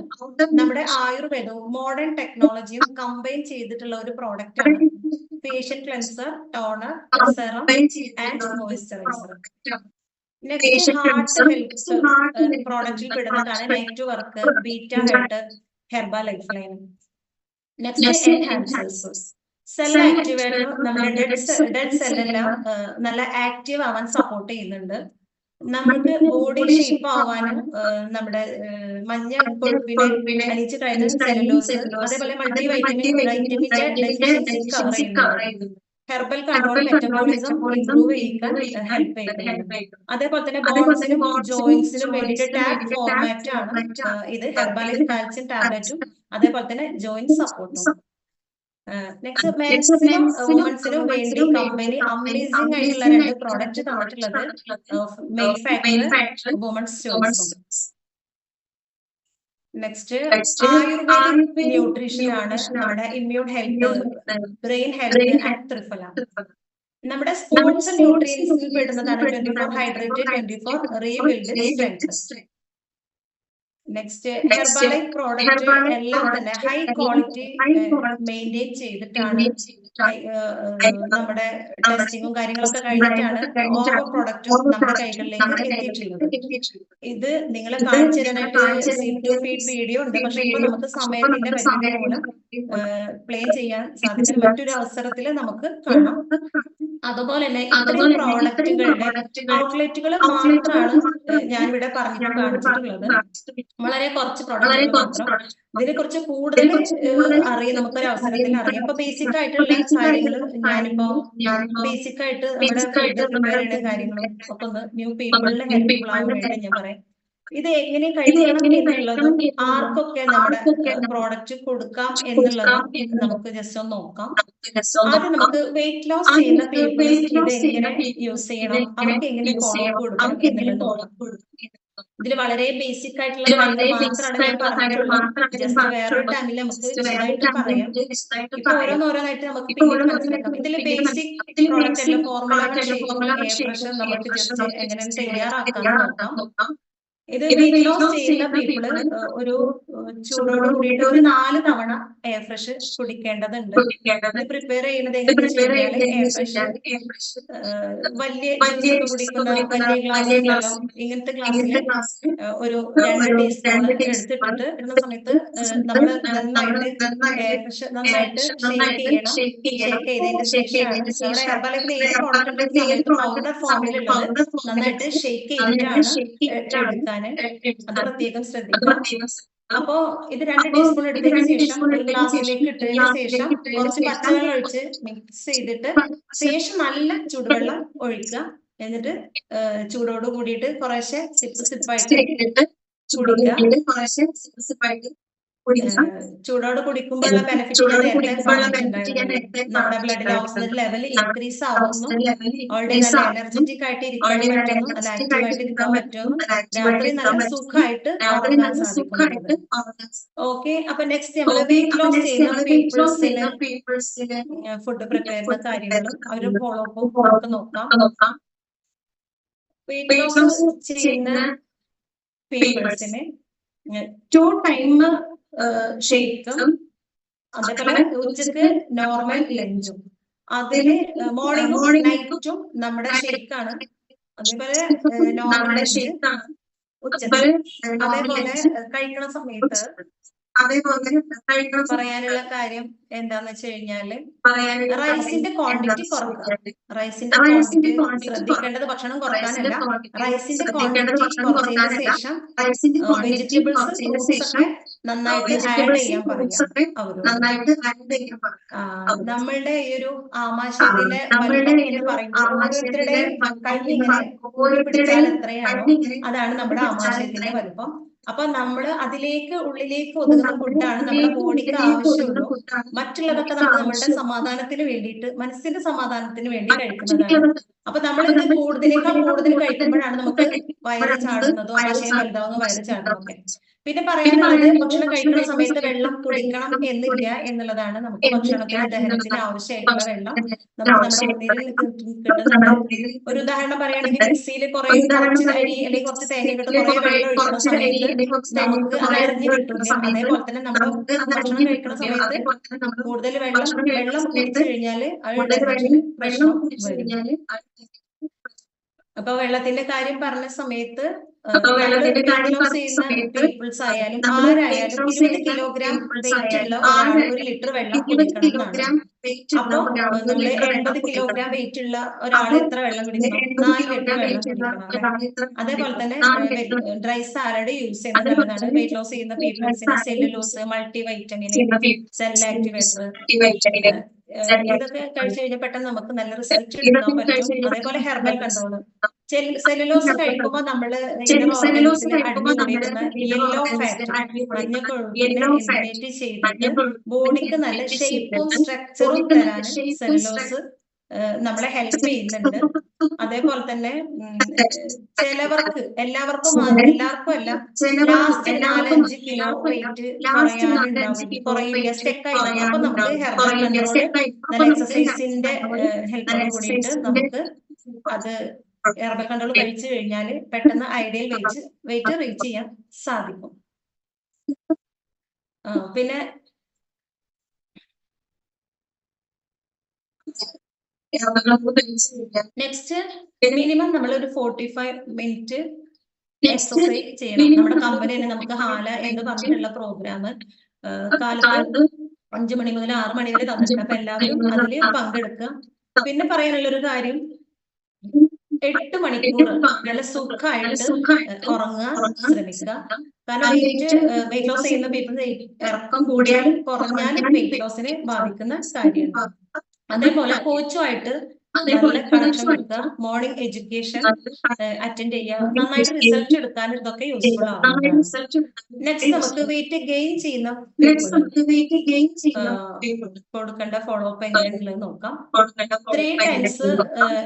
നമ്മുടെ ആയുർവേദവും മോഡേൺ ടെക്നോളജിയും കമ്പൈൻ ചെയ്തിട്ടുള്ള ഒരു പ്രോഡക്റ്റ് ആണ്. Facial cleanser, toner, serum and moisturiser. Next heart health പ്രോഡക്റ്റിൽ പെടുന്നതാണ് night work, beta head, Herbalife line. Next enhancers. Cell activator നമ്മുടെ ഡെഡ് സെല്ലെല്ലാം നല്ല ആക്റ്റീവ് ആവാൻ സപ്പോർട്ട് ചെയ്യുന്നുണ്ട്. നമുക്ക് ബോഡി ഷേപ്പ് ആവാനും നമ്മുടെ മഞ്ഞ കൊഴുപ്പിനെ അലിച്ച് കഴിഞ്ഞ സെല്ലുലോസ്, അതേപോലെ മൾട്ടി വൈറ്റമിന്റെ ഡെഫിഷ്യൻസി കവർ ചെയ്യുന്നുണ്ട്. ഹെർബൽ കൺട്രോൾ മെറ്റബോളിസം ഇംപ്രൂവ് ചെയ്യാൻ ഹെൽപ്പ് ചെയ്യുന്നുണ്ട്. അതേപോലെ തന്നെ ബോൺസിനും ജോയിന്റ്സിനും വേണ്ടിയിട്ട് ടാബ് ഫോർമാറ്റ് ആണ് ഇത്. ഹെർബലൈഫ് കാൽസ്യം ടാബ്ലറ്റും അതേപോലെ തന്നെ ജോയിന്റ് സപ്പോർട്ടും. നെക്സ്റ്റ് മെൻസിനും വുമൻസിനും വേണ്ടി കമ്പനി അമേസിംഗ് ആയിട്ടുള്ള 2 പ്രോഡക്റ്റ് തന്നിട്ടുള്ളത് മെയിൽ ഫാക്ടർ, വുമൻസ് ചോയ്സും. നെക്സ്റ്റ് ആയുർവേദിക് ന്യൂട്രീഷൻ ആണ് നമ്മുടെ immune health, brain health and triphala. നമ്മുടെ സ്പോർട്സ് ന്യൂട്രിയൻസിൽ പെടുന്നതാണ് 24 hydrate, 24 rebuild strength. Next Herbalife product എല്ലാം തന്നെ ഹൈ ക്വാളിറ്റി മെയിൻറ്റെയിൻ ചെയ്തിട്ടാണ് നമ്മുടെ ടെസ്റ്റിങ്ങും കാര്യങ്ങളൊക്കെ കഴിഞ്ഞിട്ടാണ് ഓരോ പ്രോഡക്റ്റും നമ്മുടെ കൈകളിലേക്ക് എത്തിയിട്ടുള്ളത്. ഇത് നിങ്ങളെ കാണിച്ചു തരാനായിട്ട് സീഡ് ടു ഫീഡ് വീഡിയോ ഉണ്ട്. പക്ഷെ ഇപ്പൊ നമുക്ക് സമയത്തിന്റെ പരിമിതി മൂലം പ്ലേ ചെയ്യാൻ സാധിക്കും. മറ്റൊരു അവസരത്തിൽ നമുക്ക് കാണാം. അതുപോലെ തന്നെ ഇത്രയും പ്രോഡക്റ്റുകളുടെ ഔട്ട്ലെറ്റുകൾ മാത്രമാണ് ഞാനിവിടെ പറഞ്ഞു കാണിച്ചിട്ടുള്ളത്. വളരെ കുറച്ച് പ്രോഡക്റ്റുകൾ മാത്രം. ഇതിനെ കുറിച്ച് കൂടുതൽ അറിയാം, നമുക്കൊരു അവസരത്തിൽ അറിയാം. ഇപ്പൊ ബേസിക് ആയിട്ടുള്ള കാര്യങ്ങൾ ഞാനിപ്പോ ബേസിക് ആയിട്ട് നമ്മുടെ ഫുഡ് പ്രിപ്പയർ ചെയ്യുന്ന കാര്യങ്ങളും ഒക്കെ ഒന്ന് ന്യൂ പീപ്പിളിന് ഹെൽപ്ഫുൾ ആവാൻ വേണ്ടി ഞാൻ പറയാം. ഇത് എങ്ങനെ കഴിക്കണം എന്നുള്ളതും ആർക്കൊക്കെ നമ്മുടെ പ്രോഡക്റ്റ് കൊടുക്കാം എന്നുള്ളതും നമുക്ക് ജസ്റ്റ് ഒന്ന് നോക്കാം. ആദ്യം നമുക്ക് വെയിറ്റ് ലോസ് ചെയ്യുന്ന പീപ്പിൾസ് ഇത് എങ്ങനെ യൂസ് ചെയ്യണം, അവർക്ക് എങ്ങനെ ഫോളോ കൊടുക്കണം എന്നുള്ളത് നോക്കാം. ഇതിൽ വളരെ ബേസിക് ആയിട്ടുള്ള മാത്രമാണ് ഞാൻ പറഞ്ഞിട്ടുള്ളത്. ജസ്റ്റ് വേറൊരു ടൈമിൽ നമുക്ക് വിശദമായിട്ട് പറയാം. ഇപ്പൊ ഓരോന്നോരോന്നായിട്ട് നമുക്ക് പിന്നീട് മനസ്സിലാക്കാം. ഇതിൽ ബേസിക് പ്രോഡക്റ്റ് അല്ല, ഫോർമുല പ്രഷർ നമുക്ക് ജസ്റ്റ് എങ്ങനെ തയ്യാറാക്കാന്ന് നോക്കാം. ഇത് വെയിറ്റ് ലോസ് ചെയ്യുന്ന പീപ്പിള് ഒരു ചൂടോട് കൂടിയിട്ട് ഒരു 4 തവണ എയർ ഫ്രഷ് കുടിക്കേണ്ടതുണ്ട്. ഇത് പ്രിപ്പയർ ചെയ്യുന്നത് എങ്ങനെയാണ് എയർ ഫ്രഷ് വലിയ കുടിക്കുന്ന വലിയ ഗ്ലാസ് വെള്ളം ഇങ്ങനത്തെ ഗ്ലാസ്സിൽ ഒരു 2 ടീസ്പൂൺ എടുത്തിട്ടിട്ട് ഇടുന്ന സമയത്ത് നമ്മൾ നന്നായിട്ട് എയർ ഫ്രഷ് നന്നായിട്ട് ഷേക്ക് ചെയ്യണം. ഷേക്ക് ചെയ്തതിന്റെ ശേഷമാണ് നമ്മുടെ ഹെർബലൈഫിൽ ഏത് പ്രോഡക്റ്റ് സമയത്ത് പൗഡർ ഫോമിലുള്ളത് നന്നായിട്ട് ഷേക്ക് ചെയ്തിട്ടാണ് എടുക്കാൻ. അത് പ്രത്യേകം ശ്രദ്ധിക്കണം. അപ്പോ ഇത് 2 ടീസ്പൂൺ എടുത്തതിന് ശേഷം ഒരു ഗ്ലാസ്സിലേക്ക് ഇട്ടതിന് ശേഷം കുറച്ച് പച്ചവെള്ളം ഒഴിച്ച് മിക്സ് ചെയ്തിട്ട് ശേഷം നല്ല ചൂടുവെള്ളം ഒഴിക്കുക. എന്നിട്ട് ചൂടോട് കൂടിയിട്ട് കുറേശ്ശെ സിപ്പായിട്ട് കുടിക്കുക. ചൂടോട് കുടിക്കുമ്പോഴുള്ള ബെനിഫിറ്റ് ഞാൻ നേരത്തെ പറഞ്ഞിട്ടുണ്ടായിരുന്നു. നമ്മുടെ ബ്ലഡിൽ ഓക്സിജൻ ലെവൽ ഇൻക്രീസ് ആവുന്നു, ഓൾറെഡി നല്ല എനർജറ്റിക് ആയിട്ട് ഇരിക്കാൻ പറ്റുന്നു, നല്ല ആക്റ്റീവ് ആയിട്ട് ഇരിക്കാൻ പറ്റുന്നു, രാത്രി നല്ല സുഖമായിട്ട് ഉറങ്ങാൻ സാധിക്കുന്നുണ്ട്. ഓക്കെ, അപ്പൊ നെക്സ്റ്റ് നമ്മള് വെയിറ്റ് ലോസ് ചെയ്യുന്ന പീപ്പിൾസിന് ഫുഡ് പ്രിപ്പയർ ചെയ്യുന്ന കാര്യങ്ങളും അവർ ഫോളോ അപ്പ് നമുക്ക് നോക്കാം. വെയിറ്റ് ലോസ് ചെയ്യുന്ന പീപ്പിൾസിന് 2 ടൈം ഷേക്കും അതേപോലെ ഉച്ചക്ക് നോർമൽ ലഞ്ചും, അതില് മോർണിംഗും നൈറ്റും നമ്മുടെ ഷേക്കാണ്. അതേപോലെ നോർമൽ ലഞ്ച് ഉച്ചക്ക്. അതേപോലെ കഴിക്കണ സമയത്ത് പറയാനുള്ള കാര്യം എന്താന്ന് വെച്ച് കഴിഞ്ഞാല് റൈസിന്റെ ക്വാണ്ടിറ്റി കുറക്കുക. റൈസിന്റെ ക്വാണ്ടിറ്റി ശ്രദ്ധിക്കേണ്ടത് ഭക്ഷണം കുറക്കാനല്ല, റൈസിന്റെ ക്വാണ്ടിറ്റി കുറച്ചതിന് ശേഷം വെജിറ്റബിൾസ്, ഫ്രൂട്ട്സ് ഒക്കെ നന്നായിട്ട് ആഡ് ചെയ്യാൻ പറയാം അവരോട്. നമ്മളുടെ ഈ ഒരു ആമാശയത്തിന്റെ വലിപ്പം എന്ന് പറയുമ്പോൾ ഓരോരുത്തരുടെയും കണ്ണിങ്ങനെ പിടിച്ചാൽ എത്രയാണോ അതാണ് നമ്മുടെ ആമാശയത്തിന്റെ വലിപ്പം. അപ്പൊ നമ്മള് അതിലേക്ക് ഉള്ളിലേക്ക് ഒതുങ്ങുന്ന ഫുഡാണ് നമ്മുടെ ബോഡിക്ക് ആവശ്യമുള്ളൂ. മറ്റുള്ളതൊക്കെ നമ്മൾ നമ്മളുടെ സമാധാനത്തിന് വേണ്ടിയിട്ട്, മനസ്സിന്റെ സമാധാനത്തിന് വേണ്ടി കഴിക്കുന്നതാണ്. അപ്പൊ നമ്മൾ ഇത് കൂടുതൽ കഴിക്കുമ്പോഴാണ് നമുക്ക് വയറ് ചാടുന്നതും ആശയം വലുതാവുന്ന വയറ് ചാടുന്നതൊക്കെ. പിന്നെ പറയാനുള്ളത് ഭക്ഷണം കഴിക്കുന്ന സമയത്ത് വെള്ളം കുടിക്കണം എന്നില്ല എന്നുള്ളതാണ്. നമുക്ക് ഭക്ഷണത്തിന് ദഹനത്തിന് ആവശ്യമായിട്ടുള്ള വെള്ളം നമുക്ക് നമ്മുടെ മുന്നിൽ കിട്ടുന്നുണ്ട്. ഒരു ഉദാഹരണം പറയുകയാണെങ്കിൽ മിക്സിയിൽ കുറച്ച് അരി അല്ലെങ്കിൽ കുറച്ച് തേങ്ങ ഇട്ട് കുറെ വെള്ളം ഒഴിക്കുന്ന സമയത്ത് നമുക്ക് അത് അരിഞ്ഞു കിട്ടില്ല. അതേപോലെ തന്നെ നമ്മൾ ഭക്ഷണം കഴിക്കുന്ന സമയത്ത് കൂടുതൽ വെള്ളം കുടിച്ചു കഴിഞ്ഞാൽ പ്രശ്നം വരും. അപ്പൊ വെള്ളത്തിന്റെ കാര്യം പറഞ്ഞ സമയത്ത് പീപ്പിൾസ് ആയാലും ആരായാലും 20 കിലോഗ്രാം വെയിറ്റ് ഉള്ള ഒരാൾ 1 ലിറ്റർ വെള്ളം കുടിക്കണം എന്നാണ്. അപ്പൊ നമ്മള് 80 കിലോഗ്രാം വെയിറ്റ് ഉള്ള ഒരാൾ എത്ര വെള്ളം കുടിക്കണം? 4 ലിറ്റർ വെള്ളം കുടിക്കണം. അതേപോലെ തന്നെ ഡ്രൈ സാലഡ് യൂസ് ചെയ്യുന്നത് നല്ലതാണ്. വെയിറ്റ് ലോസ് ചെയ്യുന്ന പീപ്പിൾസിന് cellulose, multi vitamin, cell activator ഇതൊക്കെ കഴിച്ചു കഴിഞ്ഞാൽ പെട്ടെന്ന് നമുക്ക് നല്ല റിസൾട്ട് എടുക്കാൻ പറ്റും. അതേപോലെ ഹെർബൽ കൺട്രോൾ. സെല്ലുലോസ് കഴിക്കുമ്പോൾ നമ്മള് അടിഞ്ഞുകൂടിയിരുന്ന യെല്ലോ ഫാറ്റ്, മഞ്ഞ കൊഴുപ്പിനെ എലിമിനേറ്റ് ചെയ്തിട്ട് ബോഡിക്ക് നല്ല ഷേപ്പും സ്ട്രക്ചറും തരാൻ സെല്ലുലോസ് നമ്മളെ ഹെൽപ്പ് ചെയ്യുന്നുണ്ട്. അതേപോലെ തന്നെ ചിലവർക്ക്, എല്ലാവർക്കും അല്ല, ലാസ്റ്റ് 4-5 കിലോ വെയിറ്റ് കുറയില്ല, സ്റ്റെക്കായി. അപ്പൊ നമുക്ക് ഹെർബൽ കൺട്രോള് നല്ല എക്സസൈസിന്റെ ഹെൽപ്പോട് കൂടിയിട്ട് നമുക്ക് അത് ഹെർബൽ കൺട്രോൾ കഴിച്ചു കഴിഞ്ഞാൽ പെട്ടെന്ന് ഐഡിയൽ വെയിറ്റ് റീച്ച് ചെയ്യാൻ സാധിക്കും. പിന്നെ നെക്സ്റ്റ് മിനിമം നമ്മൾ ഒരു 45 മിനിറ്റ് എക്സസൈസ് ചെയ്യണം. നമ്മുടെ കമ്പനി തന്നെ നമുക്ക് ഹാല എന്ന് പറഞ്ഞിട്ടുള്ള പ്രോഗ്രാം കാലത്ത് 5 മണി മുതൽ 6 മണി വരെ തന്നിട്ടുണ്ട്. അപ്പൊ എല്ലാവരും അതിൽ പങ്കെടുക്കുക. പിന്നെ പറയാനുള്ളൊരു കാര്യം, 8 മണിക്കൂർ നല്ല സുഖമായിട്ട് ഉറങ്ങാൻ ശ്രമിക്കുക. കാരണം വെയിറ്റ് ലോസ് ചെയ്യുന്ന പീപ്പിൾ ഇറക്കം കൂടിയാലും കുറഞ്ഞാലും വെയിറ്റ് ലോസിനെ ബാധിക്കുന്ന കാര്യമാണ്. അതേപോലെ കോച്ചുമായിട്ട് നല്ല കണക്ഷൻ എടുക്കുക, മോർണിംഗ് എഡ്യൂക്കേഷൻ അറ്റൻഡ് ചെയ്യുക, നന്നായിട്ട് റിസൾട്ട് എടുക്കാൻ ഇതൊക്കെ യൂസ്ഫുൾ ആവുന്നതാണ്. നെക്സ്റ്റ് നമുക്ക് വെയിറ്റ് ഗെയിൻ ചെയ്യുന്ന കൊടുക്കേണ്ട ഫോളോ അപ്പ് എങ്ങനെയാണെന്നുള്ളത് നോക്കാം. 3 ടൈംസ്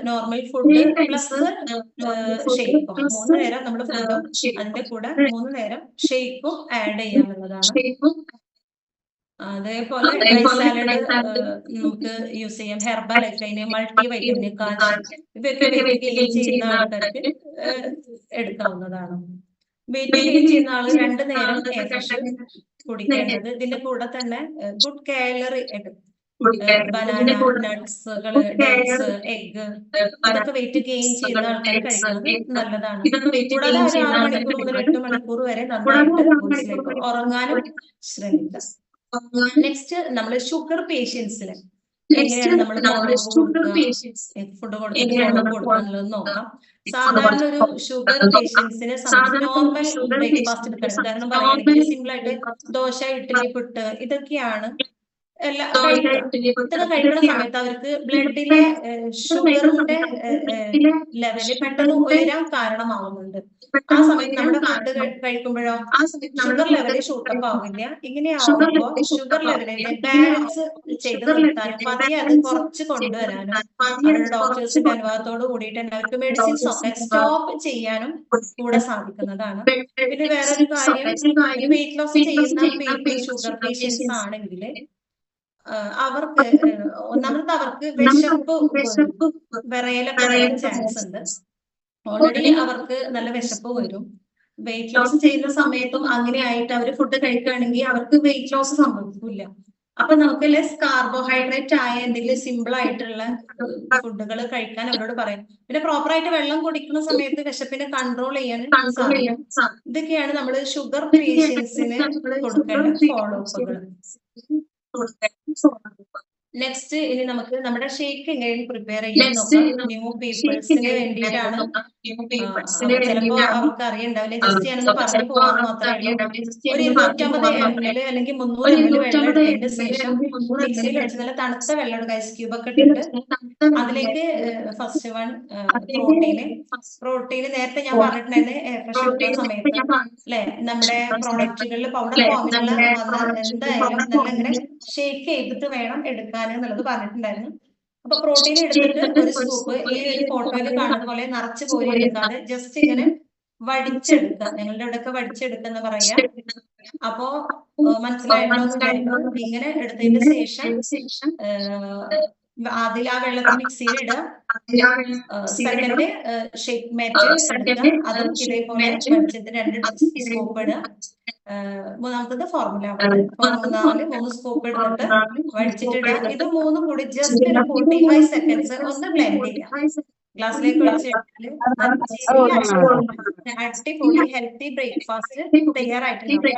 നോർമൽ ഫുഡ് പ്ലസ് ഷേക്കും, 3 നേരം നമ്മുടെ ഫുഡും അതിന്റെ കൂടെ 3 നേരം ഷേക്കും ആഡ് ചെയ്യാന്നുള്ളതാണ്. അതേപോലെ ഡ്രൈ സാലഡ് നമുക്ക് യൂസ് ചെയ്യാം. ഹെർബൽ ഒക്കെ മൾട്ടി വൈറ്റമിൻ, കാൽസ്യം ഇവയൊക്കെ വെയിറ്റ് ഗെയിൻ ചെയ്യുന്ന ആൾക്കാർക്ക് എടുക്കാവുന്നതാണ്. വെയിറ്റ് ഗെയിൻ ചെയ്യുന്ന ആള് 2 നേരം കുടിക്കേണ്ടത്. ഇതിന്റെ കൂടെ തന്നെ ഗുഡ് കാലറി ബനാന, നട്ട്സുകള്, ഡേറ്റ്സ്, എഗ് ഇതൊക്കെ വെയിറ്റ് ഗെയിൻ ചെയ്യുന്ന ആൾക്കാർ കഴിക്കുന്നത് നല്ലതാണ്. കൂടാതെ ഒരു 6 മണിക്കൂർ മുതൽ 8 മണിക്കൂർ വരെ നന്നായിട്ട് ഉറങ്ങാനും ശ്രമിക്കുക. നെക്സ്റ്റ് നമ്മള് ഷുഗർ പേഷ്യൻസിന് എങ്ങനെയാണ് നമ്മൾ ഫുഡ് കൊടുക്കുന്നത് നോക്കാം. സാധാരണ ഒരു ഷുഗർ പേഷ്യൻസിന് നോർമൽ ബ്രേക്ക്ഫാസ്റ്റ് എടുക്കണം. കാരണം പറയുകയാണെങ്കിൽ സിമ്പിൾ ആയിട്ട് ദോശ, ഇഡ്ഡലി, പുട്ട് ഇതൊക്കെയാണ് എല്ലാ ഇതൊക്കെ കഴിക്കുന്ന സമയത്ത് അവർക്ക് ബ്ലഡിലെ ഷുഗറിന്റെ ലെവല് പെട്ടെന്ന് ഉയരാൻ കാരണമാവുന്നുണ്ട്. ആ സമയത്ത് നമ്മുടെ ഫുഡ് കഴിക്കുമ്പോഴോ ഷുഗർ ലെവല് ഷൂട്ടപ്പ് ആവില്ല. ഇങ്ങനെയാവുമ്പോ ഷുഗർ ലെവലിനെ ബാലൻസ് ചെയ്ത് നിർത്താനും പതിയെ അത് കുറച്ച് കൊണ്ടുവരാനും അവരുടെ ഡോക്ടേഴ്സിന്റെ അനുഭവത്തോട് കൂടിയിട്ട് തന്നെ അവർക്ക് മെഡിസിൻസ് ഒക്കെ സ്റ്റോപ്പ് ചെയ്യാനും കൂടെ സാധിക്കുന്നതാണ്. പിന്നെ വേറൊരു കാര്യം, ഈ വെയിറ്റ് ലോസ് ചെയ്യുന്ന പീപ്പിൾ ഷുഗർ പേഷ്യൻസ് ആണെങ്കിൽ അവർക്ക് ഒന്നാമത് അവർക്ക് വിശപ്പ് വിറയലൊക്കെ വരാൻ ചാൻസ് ഉണ്ട്. ഓൾറെഡി അവർക്ക് നല്ല വിശപ്പ് വരും. വെയിറ്റ് ലോസ് ചെയ്യുന്ന സമയത്തും അങ്ങനെ ആയിട്ട് അവർ ഫുഡ് കഴിക്കുകയാണെങ്കിൽ അവർക്ക് വെയിറ്റ് ലോസ് സംഭവിക്കില്ല. അപ്പൊ നമുക്ക് ലെസ് കാർബോഹൈഡ്രേറ്റ് ആയ എന്തെങ്കിലും സിമ്പിൾ ആയിട്ടുള്ള ഫുഡുകൾ കഴിക്കാൻ അവരോട് പറയും. പിന്നെ പ്രോപ്പർ ആയിട്ട് വെള്ളം കുടിക്കുന്ന സമയത്ത് വിശപ്പിനെ കൺട്രോൾ ചെയ്യാൻ സാധിക്കും. ഇതൊക്കെയാണ് നമ്മൾ ഷുഗർ പേഷ്യൻസിന് കൊടുക്കേണ്ട ഫോളോ അപ്പുകൾ. നെക്സ്റ്റ് ഇനി നമുക്ക് നമ്മുടെ ഷേക്ക് എങ്ങനെ പ്രിപ്പയർ ചെയ്യാൻ നോക്കാം. ന്യൂ പീപ്പിൾസിന് വേണ്ടിയിട്ടാണ്. ചിലപ്പോ അവർക്ക് അറിയണ്ടാവില്ല, ജസ്റ്റ് ഞാനൊന്ന് പറഞ്ഞു പോകാൻ മാത്രമേ ഉള്ളൂ. ഒരു 250 ml അല്ലെങ്കിൽ 300 ml വെള്ളം എടുത്തതിന് ശേഷം മിക്സിയിൽ വെച്ച് നല്ല തണുത്ത വെള്ളം എടുക്കുക, ഐസ് ക്യൂബ് ഒക്കെ ഇട്ടിട്ട് അതിലേക്ക് ഫസ്റ്റ് വൺ പ്രോട്ടീന് നേരത്തെ ഞാൻ പറഞ്ഞിട്ടുണ്ടായിരുന്നു ഫ്രഷ് കിട്ടുന്ന സമയത്ത് അല്ലെ നമ്മുടെ പ്രോഡക്റ്റുകളിൽ പൗഡർ ഫോമിലുള്ള എന്തായാലും നല്ല ഇങ്ങനെ ഷേക്ക് ചെയ്തിട്ട് വേണം എടുക്കാൻ എന്നുള്ളത് പറഞ്ഞിട്ടുണ്ടായിരുന്നു. അപ്പൊ പ്രോട്ടീൻ എടുത്തിട്ട് ഒരു സ്കൂപ്പ് ഈ ഒരു ഫോട്ടോയിൽ കാണുന്ന പോലെ നിറച്ച് കോരി എടുക്കാതെ ജസ്റ്റ് ഇങ്ങനെ വടിച്ചെടുക്കുക. ഞങ്ങളുടെ ഇവിടെയൊക്കെ വടിച്ചെടുക്കുന്ന പറയാ. അപ്പോ മനസ്സിലായിട്ടുണ്ടോ എന്ന് വിചാരിക്കുന്നു. ഇങ്ങനെ എടുത്തതിന് ശേഷം അതിൽ ആ വെള്ളത്തിൽ മിക്സിയിൽ ഇടുക. സെക്കൻഡ് ഷേക്ക് മാറ്റ് എടുക്കുക, അതും ഇതേപോലെ വടിച്ചിട്ട് 2 സ്കൂപ്പ് ഇടുക. മൂന്നാമത്തത് ഫോർമുല 3 സ്കൂപ്പ് എടുത്തിട്ട് വടിച്ചിട്ടിടുക. ഇത് 3 കൂടി ജസ്റ്റ് ഒരു 45 സെക്കൻഡ്സ് ഒന്ന് ബ്ലെൻഡ് ചെയ്യുക. ഗ്ലാസ്സിലേക്ക് ഒഴിച്ചിട്ടാല് അടിപൊളി ഹെൽത്തി ബ്രേക്ക്ഫാസ്റ്റ് തയ്യാറായിട്ടുണ്ടാവും.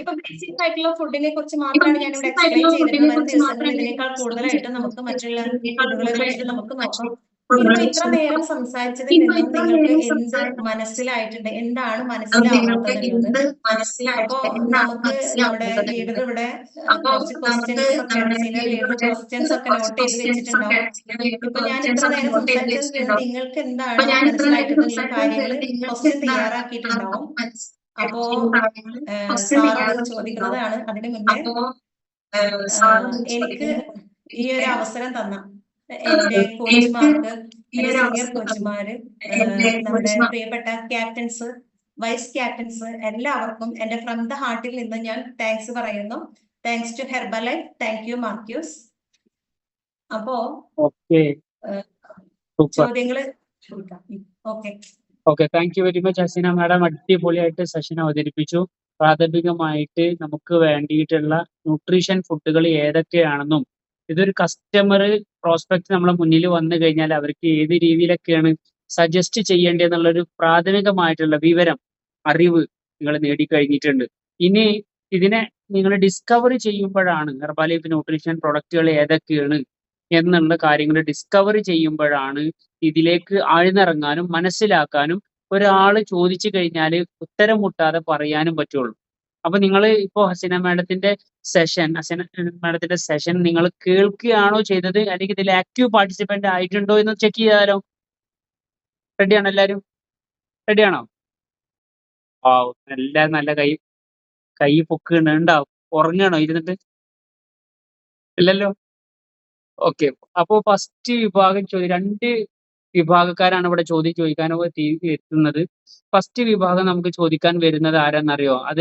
ഇപ്പൊ ബേസിക് ആയിട്ടുള്ള ഫുഡിനെ കുറിച്ച് മാത്രമാണ് ഞാൻ ഇവിടെ എക്സ്പ്ലെയിൻ ചെയ്തിട്ടുള്ളത്. വരും ദിവസങ്ങളിൽ ഇതിനേക്കാൾ കൂടുതലായിട്ട് നമുക്ക് മറ്റുള്ള ഫുഡുകളെ കുറിച്ച് നമുക്ക് നോക്കാം. ഇപ്പൊ ഇത്ര നേരം സംസാരിച്ചതിൽ നിന്നും നിങ്ങൾക്ക് എന്ത് മനസ്സിലായിട്ടുണ്ട്, എന്താണ് മനസ്സിലാവാത്തത് എന്നുള്ളത്. അപ്പൊ നമുക്ക് നമ്മുടെ ലീഡർ ഇവിടെ കുറച്ച് ക്വസ്റ്റ്യൻസ് ഒക്കെ സീനിയർ ലീഡർ ക്വസ്റ്റ്യൻസ് ഒക്കെ നോട്ട് ചെയ്ത് വെച്ചിട്ടുണ്ടാവും. ഇപ്പൊ ഞാൻ ഇത്ര നേരം സംസാരിച്ചത് നിങ്ങൾക്ക് എന്താണ് മനസ്സിലായിട്ടുള്ള കാര്യങ്ങൾ ക്വസ്റ്റ്യൻ തയ്യാറാക്കിയിട്ടുണ്ടാവും. അപ്പോ സാറോട് ചോദിക്കുന്നതാണ്. അതിനു മുന്നേ എനിക്ക് ഈ ഒരു അവസരം തന്ന എന്റെ കോച്ചുമാർക്ക്, എന്റെ സീനിയർ കോച്ചുമാര്, നമ്മുടെ പ്രിയപ്പെട്ട ക്യാപ്റ്റൻസ്, വൈസ് ക്യാപ്റ്റൻസ് എല്ലാവർക്കും എന്റെ ഫ്രം ദ ഹാർട്ടിൽ നിന്ന് ഞാൻ താങ്ക്സ് പറയുന്നു. Thanks to Herbalife. Thank you Mathews. അപ്പോ ചോദ്യങ്ങള് ചോദിക്കാം. Okay, thank you very much Haseena madam. അടിപൊളിയായിട്ട് സെഷൻ അവതരിപ്പിച്ചു. പ്രാഥമികമായിട്ട് നമുക്ക് വേണ്ടിയിട്ടുള്ള ന്യൂട്രീഷൻ ഫുഡുകൾ ഏതൊക്കെയാണെന്നും ഇതൊരു കസ്റ്റമർ പ്രോസ്പെക്ട് നമ്മളെ മുന്നിൽ വന്നു കഴിഞ്ഞാൽ അവർക്ക് ഏത് രീതിയിലൊക്കെയാണ് സജസ്റ്റ് ചെയ്യേണ്ടതെന്നുള്ളൊരു പ്രാഥമികമായിട്ടുള്ള വിവരം, അറിവ് നിങ്ങൾ നേടിക്കഴിഞ്ഞിട്ടുണ്ട്. ഇനി ഇതിനെ നിങ്ങൾ ഡിസ്കവർ ചെയ്യുമ്പോഴാണ് ഹെർബലൈഫ് ന്യൂട്രീഷൻ പ്രൊഡക്റ്റുകൾ ഏതൊക്കെയാണ് എന്നുള്ള കാര്യങ്ങൾ ഡിസ്കവർ ചെയ്യുമ്പോഴാണ് ഇതിലേക്ക് ആഴ്ന്നിറങ്ങാനും മനസ്സിലാക്കാനും ഒരാൾ ചോദിച്ചു കഴിഞ്ഞാൽ ഉത്തരം മുട്ടാതെ പറയാനും പറ്റുള്ളൂ. അപ്പൊ നിങ്ങൾ ഇപ്പോ ഹസീന മാഡത്തിന്റെ സെഷൻ നിങ്ങൾ കേൾക്കുകയാണോ ചെയ്തത്, അല്ലെങ്കിൽ ഇതിൽ ആക്റ്റീവ് പാർട്ടിസിപ്പന്റ് ആയിട്ടുണ്ടോ എന്ന് ചെക്ക് ചെയ്താലോ? റെഡിയാണോ എല്ലാവരും? റെഡിയാണോ? എല്ലാവരും നല്ല കൈ പൊക്കുന്നുണ്ടാവും. ഉറങ്ങണോ ഇരുന്നിട്ട്? ഇല്ലല്ലോ. ഓക്കെ, അപ്പോ ഫസ്റ്റ് വിഭാഗം 2 വിഭാഗക്കാരാണ് ഇവിടെ ചോദ്യം ചോദിക്കാൻ എത്തുന്നത്. ഫസ്റ്റ് വിഭാഗം നമുക്ക് ചോദിക്കാൻ വരുന്നത് ആരാന്നറിയോ? അത്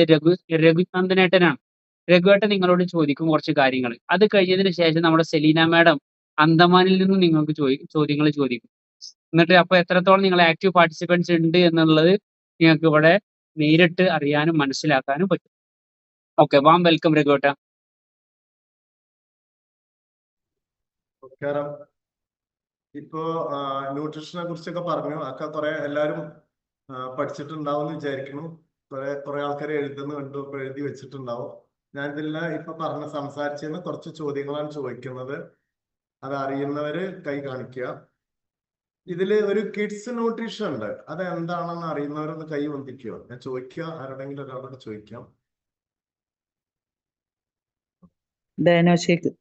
രഘുനന്ദനേട്ടനാണ്. രഘുവേട്ടൻ നിങ്ങളോട് ചോദിക്കും കുറച്ച് കാര്യങ്ങൾ. അത് കഴിഞ്ഞതിന് ശേഷം നമ്മുടെ സെലീന മാഡം അന്തമാനിൽ നിന്നും നിങ്ങൾക്ക് ചോദ്യങ്ങൾ ചോദിക്കും. എന്നിട്ട് അപ്പൊ എത്രത്തോളം നിങ്ങൾ ആക്റ്റീവ് പാർട്ടിസിപ്പൻസ് ഉണ്ട് എന്നുള്ളത് നിങ്ങൾക്ക് ഇവിടെ നേരിട്ട് അറിയാനും മനസ്സിലാക്കാനും പറ്റും. ഓക്കെ, വാം വെൽക്കം രഘുവേട്ട. നമസ്കാരം. ഇപ്പോ ന്യൂട്രീഷനെ കുറിച്ചൊക്കെ പറഞ്ഞു. ഒക്കെ കുറെ എല്ലാവരും പഠിച്ചിട്ടുണ്ടാവും എന്ന് വിചാരിക്കുന്നു. കുറെ ആൾക്കാർ എഴുതുന്ന കണ്ടു, ഇപ്പൊ എഴുതി വെച്ചിട്ടുണ്ടാവും. ഞാൻ ഇതിൽ ഇപ്പൊ സംസാരിച്ചതിന് കുറച്ച് ചോദ്യങ്ങളാണ് ചോദിക്കുന്നത്. അത് അറിയുന്നവര് കൈ കാണിക്കുക. ഇതില് ഒരു കിഡ്സ് ന്യൂട്രീഷൻ ഉണ്ട്. അത് എന്താണെന്ന് അറിയുന്നവരൊന്ന് കൈ വന്ദിക്കോ? ഞാൻ ചോദിക്കുക, ആരോടെങ്കിലും ഒരാളോട് ചോദിക്കാം. ഡയനോഷേക്ക്.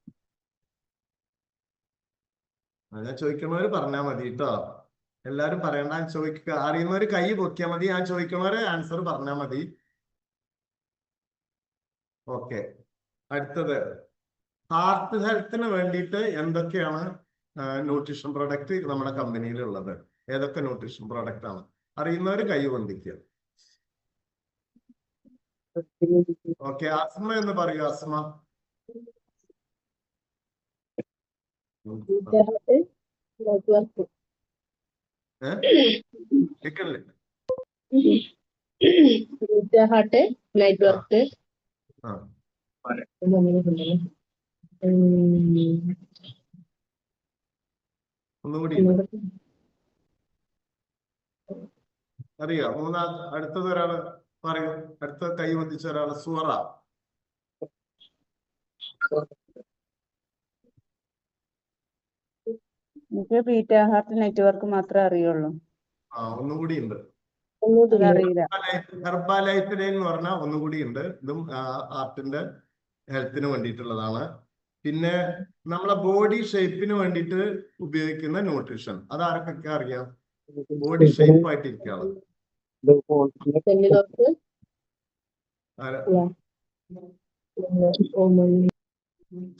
ഞാൻ ചോദിക്കണവര് പറഞ്ഞാൽ മതി കേട്ടോ. എല്ലാരും പറയണ്ട. ഞാൻ ചോദിക്കുക, അറിയുന്നവര് കൈ പൊക്കിയാൽ മതി. ഞാൻ ചോദിക്കണവര് ആൻസർ പറഞ്ഞാൽ മതി. ഓക്കെ. അടുത്തത്, ഹാർട്ട് ഹെൽത്തിന് വേണ്ടിയിട്ട് എന്തൊക്കെയാണ് ന്യൂട്രീഷൻ പ്രോഡക്റ്റ് നമ്മുടെ കമ്പനിയിൽ ഉള്ളത്? ഏതൊക്കെ ന്യൂട്രീഷൻ പ്രോഡക്റ്റ് ആണ് അറിയുന്നവര് കൈ പൊന്തിക്കുക. ഓക്കെ, അസ്മ എന്ന് പറയൂ. അസ്മ. കേൾക്കണില്ലേ? ഹാർട്ട് നൈറ്റ് വർക്ക് ആ, ഒന്നുകൂടി അറിയോ? അടുത്തത് ഒരാള് പറയൂ. അടുത്ത കൈ പൊന്തിച്ച ഒരാള് സുറ. എനിക്ക് ബീറ്റ ഹാർട്ട് നെറ്റ്വർക്ക് മാത്രമേ അറിയുള്ളൂ. ഒന്നുകൂടി ഉണ്ട്. അതറിയില്ല. ഹെർബാലൈഫ് എന്ന് പറഞ്ഞാൽ ഒന്നുകൂടി ഉണ്ട്. ഇതും ഹാർട്ടിന്റെ ഹെൽത്തിന് വേണ്ടിയിട്ടുള്ളതാണ്. പിന്നെ നമ്മളെ ബോഡി ഷേപ്പിന് വേണ്ടിയിട്ട് ഉപയോഗിക്കുന്ന ന്യൂട്രീഷൻ, അത് ആർക്കൊക്കെ അറിയാം? ബോഡി ഷേപ്പ് ആയിട്ടിരിക്കുകയാണ്.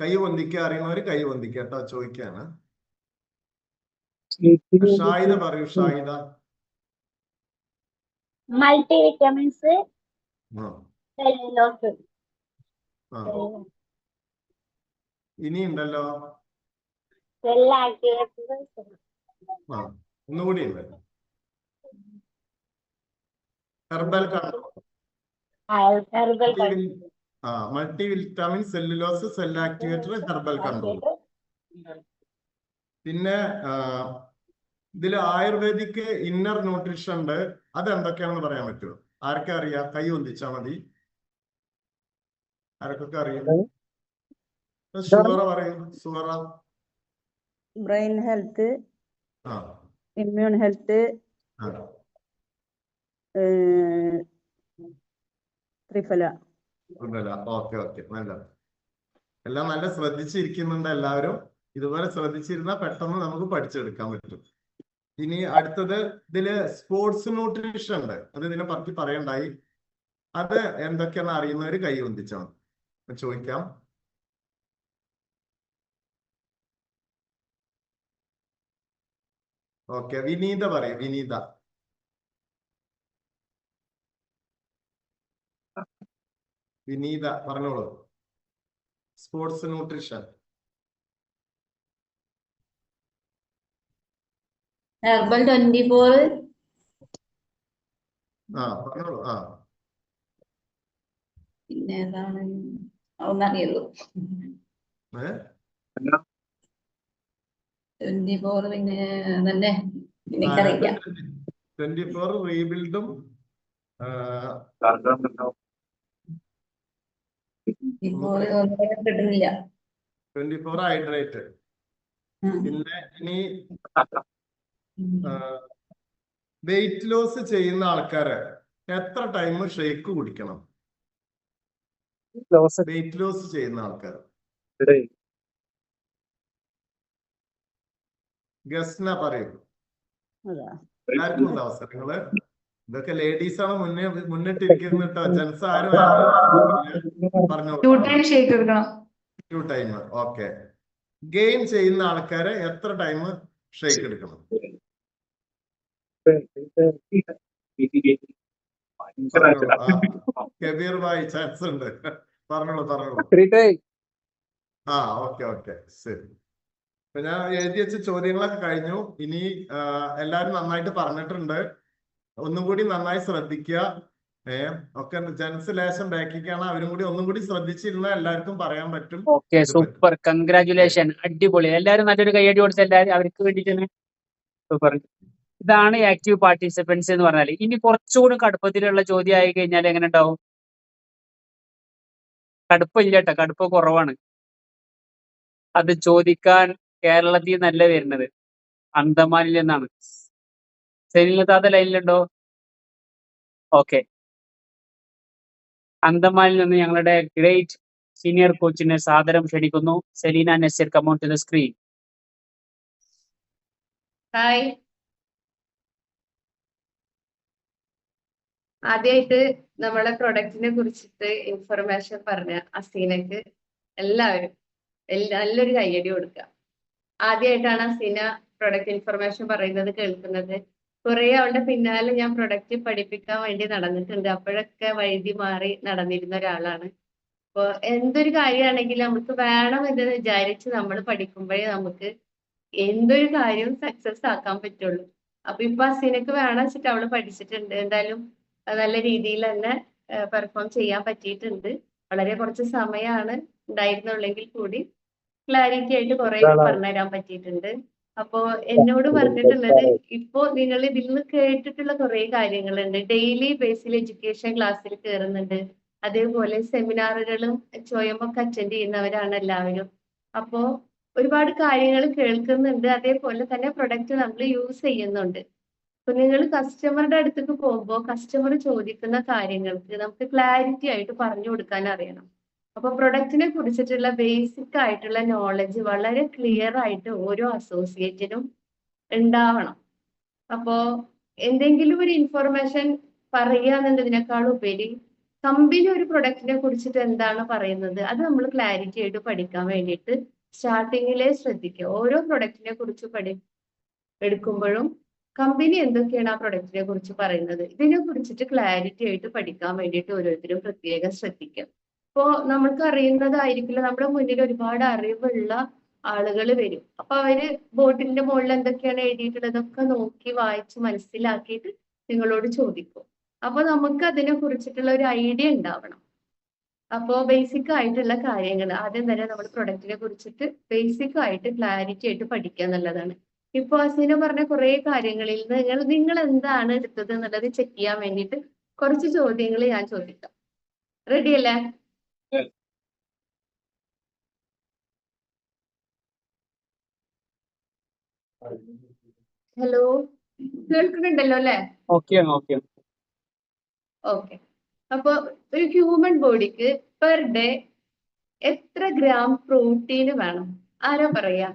കൈ പൊന്തിക്കുക, അറിയുന്നവര് കൈ പൊന്തിക്കുക കേട്ടോ. ചോദിക്കാണ്. ഷാഹിദ പറയൂ. ഷാഹിദ. മൾട്ടി വിറ്റമിൻസ് ഇനി ഉണ്ടല്ലോ. സെൽ ആക്ടിവേറ്റർ ഒന്നുകൂടി ഉണ്ട്. Herbal control. Multi vitamin, cellulose, cell activator, herbal control. പിന്നെ ഇതില് ആയുർവേദിക് ഇന്നർ ന്യൂട്രീഷൻ ഉണ്ട്. അത് എന്തൊക്കെയാണെന്ന് പറയാൻ പറ്റുമോ? ആർക്കെ അറിയാം? കൈ ഒന്നിച്ചാ മതി. ആർക്കൊക്കെ അറിയാം? സുവറ പറയും. സുവറ. ബ്രെയിൻ ഹെൽത്ത്, ആ immune health, triphala. Okay okay, നല്ല. എല്ലാം നല്ല ശ്രദ്ധിച്ചിരിക്കുന്നുണ്ട് എല്ലാവരും. ഇതുപോലെ ശ്രദ്ധിച്ചിരുന്നാൽ പെട്ടെന്ന് നമുക്ക് പഠിച്ചെടുക്കാൻ പറ്റും. ഇനി അടുത്തത്, ഇതില് സ്പോർട്സ് ന്യൂട്രീഷൻ ഉണ്ട്. അത് ഇതിനെ പറ്റി പറയണ്ടായി. അത് എന്തൊക്കെയാണെന്ന് അറിയുന്നവര് കൈ പൊന്തിച്ചാണ്. ചോദിക്കാം. ഓക്കെ, വിനീത പറയും. വിനീത. വിനീത പറഞ്ഞോളൂ. Sports nutrition. ഹെർബൽ 24 പറഞ്ഞോളൂ. പിന്നെ ഏതാണ് ഒന്നറിയുള്ളൂ. 24 പിന്നെ തന്നെ എനിക്കറിയില്ല. 24 റീബിൽഡും ഇപ്പോൾ കിട്ടുന്നില്ല. 24 ഹൈഡ്രേറ്റ്. പിന്നെ ഇനി വെയിറ്റ് ലോസ് ചെയ്യുന്ന ആൾക്കാര് എത്ര ടൈം ഷേക്ക് കുടിക്കണം? വെയിറ്റ് ലോസ് ചെയ്യുന്ന ആൾക്കാർ ഗസ്ന പറയൂ. എല്ലാവർക്കും ഉണ്ട് അവസരങ്ങള്. ഇതൊക്കെ ലേഡീസ് ആണ് മുന്നിട്ടിരിക്കുന്നത് കേട്ടോ. ജെൻസ് ആരും പറഞ്ഞു. 2 ടൈം ഷേക്ക് എടുക്കണം. 2 ടൈം. ഓക്കെ. ഗെയിൻ ചെയ്യുന്ന ആൾക്കാര് എത്ര ടൈം ഷേക്ക് എടുക്കണം? കബീർ ഭായി ചാൻസ് ഉണ്ട്. പറഞ്ഞോളൂ. ഓക്കെ ഓക്കെ, ശരി. അപ്പൊ ഞാൻ എഴുതി വെച്ച ചോദ്യങ്ങളൊക്കെ കഴിഞ്ഞു. ഇനി എല്ലാരും നന്നായിട്ട് പറഞ്ഞിട്ടുണ്ട്. ഒന്നും കൂടി നന്നായി ശ്രദ്ധിക്കുക. ഒക്കെ ജെൻസ് ലേശം ബാക്കിക്കാണ്. അവരും കൂടി ഒന്നും കൂടി ശ്രദ്ധിച്ചിരുന്നാൽ എല്ലാവർക്കും പറയാൻ പറ്റും. ഓക്കെ, സൂപ്പർ, കൺഗ്രാറ്റുലേഷൻ, അടിപൊളി. എല്ലാവരും നല്ലൊരു കൈയടി കൊടുത്ത എല്ലാവരും അവർക്ക് വേണ്ടിയിട്ട്. സൂപ്പർ. ഇതാണ് ആക്റ്റീവ് പാർട്ടിസിപ്പൻസ് എന്ന് പറഞ്ഞാൽ. ഇനി കുറച്ചുകൂടി കടുപ്പത്തിലുള്ള ചോദ്യം ആയി കഴിഞ്ഞാൽ എങ്ങനെ ഉണ്ടാവും? കടുപ്പില്ല കേട്ടോ, കടുപ്പ് കുറവാണ്. അത് ചോദിക്കാൻ കേരളത്തിൽ നിന്നല്ല വരുന്നത്, അന്തമാനിൽ നിന്നാണ്. സെലീന താത്ത ലൈനിലുണ്ടോ? ഓക്കെ. അന്തമാനിൽ നിന്ന് ഞങ്ങളുടെ ഗ്രേറ്റ് സീനിയർ കോച്ചിനെ സാദരം ക്ഷണിക്കുന്നു. Selina Naseer, come on to the screen. Hi, ആദ്യമായിട്ട് നമ്മളെ പ്രൊഡക്റ്റിനെ കുറിച്ചിട്ട് ഇൻഫർമേഷൻ പറഞ്ഞ അസീനക്ക് എല്ലാവരും നല്ലൊരു കയ്യടി കൊടുക്കുക. ആദ്യമായിട്ടാണ് അസീന പ്രൊഡക്റ്റ് ഇൻഫർമേഷൻ പറയുന്നത് കേൾക്കുന്നത്. കുറെ അവളുടെ പിന്നാലെ ഞാൻ പ്രൊഡക്റ്റ് പഠിപ്പിക്കാൻ വേണ്ടി നടന്നിട്ടുണ്ട്. അപ്പോഴൊക്കെ വഴുതി മാറി നടന്നിരുന്ന ഒരാളാണ്. അപ്പൊ എന്തൊരു കാര്യമാണെങ്കിലും നമുക്ക് വേണം എന്ന് വിചാരിച്ച് നമ്മൾ പഠിക്കുമ്പോഴേ നമുക്ക് എന്തൊരു കാര്യവും സക്സസ് ആക്കാൻ പറ്റുള്ളൂ. അപ്പൊ ഇപ്പൊ അസീനക്ക് വേണം വെച്ചിട്ട് അവള് പഠിച്ചിട്ടുണ്ട്. എന്തായാലും നല്ല രീതിയിൽ തന്നെ പെർഫോം ചെയ്യാൻ പറ്റിയിട്ടുണ്ട്. വളരെ കുറച്ച് സമയമാണ് ഉണ്ടായിരുന്നുള്ളെങ്കിൽ കൂടി ക്ലാരിറ്റി ആയിട്ട് കുറെ പറഞ്ഞുതരാൻ പറ്റിയിട്ടുണ്ട്. അപ്പോ എന്നോട് പറഞ്ഞിട്ടുള്ളത്, ഇപ്പോ നിങ്ങൾ ഇതിൽ നിന്ന് കേട്ടിട്ടുള്ള കുറെ കാര്യങ്ങളുണ്ട്. ഡെയിലി ബേസിൽ എഡ്യൂക്കേഷൻ ക്ലാസ്സിൽ കയറുന്നുണ്ട്. അതേപോലെ സെമിനാറുകളും സ്വയമൊക്കെ അറ്റൻഡ് ചെയ്യുന്നവരാണ് എല്ലാവരും. അപ്പോ ഒരുപാട് കാര്യങ്ങൾ കേൾക്കുന്നുണ്ട്. അതേപോലെ തന്നെ പ്രൊഡക്റ്റ് നമ്മൾ യൂസ് ചെയ്യുന്നുണ്ട്. അപ്പൊ നിങ്ങൾ കസ്റ്റമറുടെ അടുത്തേക്ക് പോകുമ്പോൾ കസ്റ്റമർ ചോദിക്കുന്ന കാര്യങ്ങൾക്ക് നമുക്ക് ക്ലാരിറ്റി ആയിട്ട് പറഞ്ഞു കൊടുക്കാൻ അറിയണം. അപ്പൊ പ്രൊഡക്റ്റിനെ കുറിച്ചിട്ടുള്ള ബേസിക് ആയിട്ടുള്ള നോളജ് വളരെ ക്ലിയർ ആയിട്ട് ഓരോ അസോസിയേറ്റിനും ഉണ്ടാവണം. അപ്പോ എന്തെങ്കിലും ഒരു ഇൻഫർമേഷൻ പറയുക എന്നുള്ളതിനേക്കാൾ ഉപരി കമ്പനി ഒരു പ്രൊഡക്റ്റിനെ കുറിച്ചിട്ട് എന്താണ് പറയുന്നത് അത് നമ്മൾ ക്ലാരിറ്റി ആയിട്ട് പഠിക്കാൻ വേണ്ടിയിട്ട് സ്റ്റാർട്ടിങ്ങിലെ ശ്രദ്ധിക്കുക. ഓരോ പ്രൊഡക്റ്റിനെ കുറിച്ച് എടുക്കുമ്പോഴും കമ്പനി എന്തൊക്കെയാണ് ആ പ്രൊഡക്റ്റിനെ കുറിച്ച് പറയുന്നത് ഇതിനെ കുറിച്ചിട്ട് ക്ലാരിറ്റി ആയിട്ട് പഠിക്കാൻ വേണ്ടിയിട്ട് ഓരോരുത്തരും പ്രത്യേകം ശ്രദ്ധിക്കുക. ഇപ്പോ നമുക്ക് അറിയുന്നതായിരിക്കില്ല, നമ്മുടെ മുന്നിൽ ഒരുപാട് അറിവുള്ള ആളുകൾ വരും. അപ്പൊ അവര് ബോട്ടിലിന്റെ മുകളിൽ എന്തൊക്കെയാണ് എഴുതിയിട്ടുള്ളതൊക്കെ നോക്കി വായിച്ച് മനസ്സിലാക്കിയിട്ട് നിങ്ങളോട് ചോദിക്കും. അപ്പൊ നമുക്ക് അതിനെ കുറിച്ചിട്ടുള്ള ഒരു ഐഡിയ ഉണ്ടാവണം. അപ്പോ ബേസിക് ആയിട്ടുള്ള കാര്യങ്ങൾ ആദ്യം തന്നെ നമ്മൾ പ്രൊഡക്റ്റിനെ കുറിച്ചിട്ട് ബേസിക് ആയിട്ട് ക്ലാരിറ്റി ആയിട്ട് പഠിക്കുക എന്നുള്ളതാണ്. ഇപ്പൊ അസീന പറഞ്ഞ കുറെ കാര്യങ്ങളിൽ നിങ്ങൾ എന്താണ് എടുത്തത് എന്നുള്ളത് ചെക്ക് ചെയ്യാൻ വേണ്ടിയിട്ട് കുറച്ച് ചോദ്യങ്ങൾ ഞാൻ ചോദിക്കാം. റെഡി അല്ലേ? ഹലോ, കേൾക്കുന്നുണ്ടല്ലോ അല്ലേ? ഓക്കെ. ഓക്കെ. അപ്പൊ ഒരു ഹ്യൂമൻ ബോഡിക്ക് പെർ ഡേ എത്ര ഗ്രാം പ്രോട്ടീൻ വേണം? ആരാ പറയാ?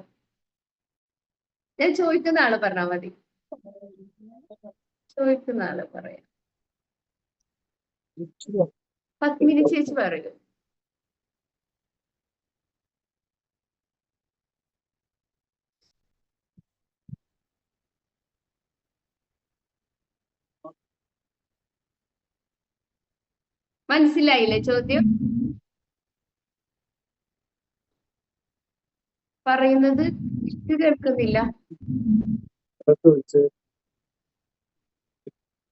ഞാൻ ചോദിക്കുന്ന ആള് പറഞ്ഞാൽ മതി. ചോദിക്കുന്ന ആള് പറയാം. പത്മിനി ചേച്ചി പറയൂ. മനസ്സിലായില്ലേ ചോദ്യം? പറയുന്നത് കേൾക്കുന്നില്ല.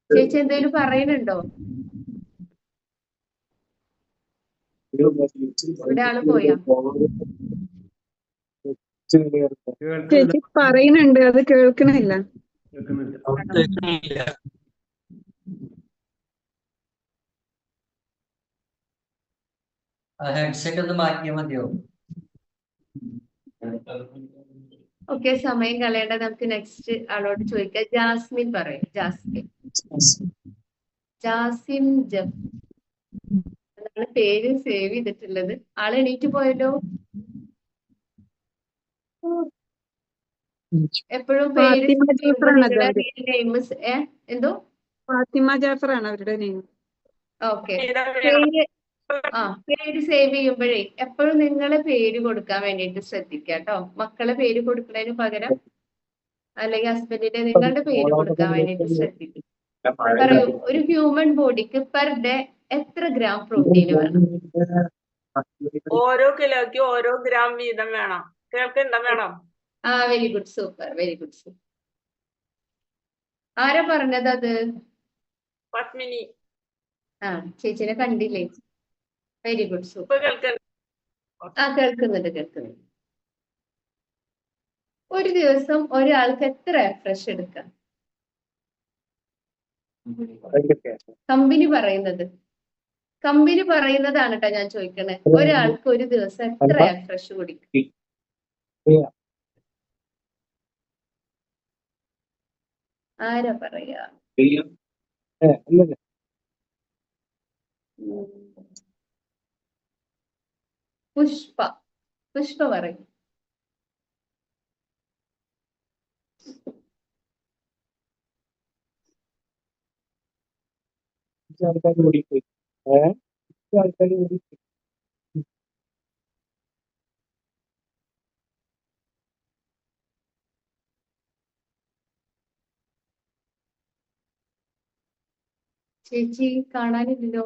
ചേച്ചി എന്തെങ്കിലും പറയുന്നുണ്ടോ? ഇവിടെ ആള് പോയാ? ചേച്ചി പറയുന്നുണ്ട്, അത് കേൾക്കണില്ല. ഹെഡ്സെറ്റ് ഒന്ന് മാറ്റിയാൽ മതിയോ? ഓക്കെ, സമയം കളയേണ്ട. നമുക്ക് നെക്സ്റ്റ് ആളോട് ചോദിക്കാം. ജാസ്മിൻ പറയും. ജാസിം ജഫ് എന്നാണ് പേര് സേവ് ചെയ്തിട്ടുള്ളത്. ആള് എണീറ്റ് പോയല്ലോ. എപ്പോഴും പേര് എന്തോ ഫാത്തിമ ജാഫർ ആണ് അവരുടെ നെയിം. ഓക്കെ. പേര് സേവ് ചെയ്യുമ്പോഴേ എപ്പോഴും നിങ്ങളെ പേര് കൊടുക്കാൻ വേണ്ടിയിട്ട് ശ്രദ്ധിക്കുക കേട്ടോ. മക്കളെ പേര് കൊടുക്കുന്നതിന് പകരം അല്ലെങ്കിൽ ഹസ്ബൻഡിന്റെ നിങ്ങളുടെ പേര് കൊടുക്കാൻ വേണ്ടിയിട്ട് ശ്രദ്ധിക്കുക. പറയൂ, ഒരു ഹ്യൂമൻ ബോഡിക്ക് പെർ ഡേ എത്ര ഗ്രാം പ്രോട്ടീൻ വേണം? ഓരോ കിലോയ്ക്ക് ഓരോ ഗ്രാം വീതം വേണം. കേൾക്കണ്ട madam? Very good, super, very good, super. ആരാ പറഞ്ഞത് അത്? പത്മിനി. ചേച്ചിനെ കണ്ടില്ലേ? Very good, super. കേൾക്കുന്നുണ്ട്. ഒരു ദിവസം ഒരാൾക്ക് എത്ര ഫ്രഷ് എടുക്കാം? കമ്പനി പറയുന്നതാണ് കേട്ടോ ഞാൻ ചോദിക്കണേ. ഒരാൾക്ക് ഒരു ദിവസം എത്ര ഫ്രഷ് കുടിക്കും? ആരാ പറയാ? ഉം. പുഷ്പ പുഷ്പ പറയും. ആൾക്കാർ ഓടിപ്പോയി. ആൾക്കാർ ഓടിപ്പോയി. ചേച്ചി കാണാനില്ലല്ലോ.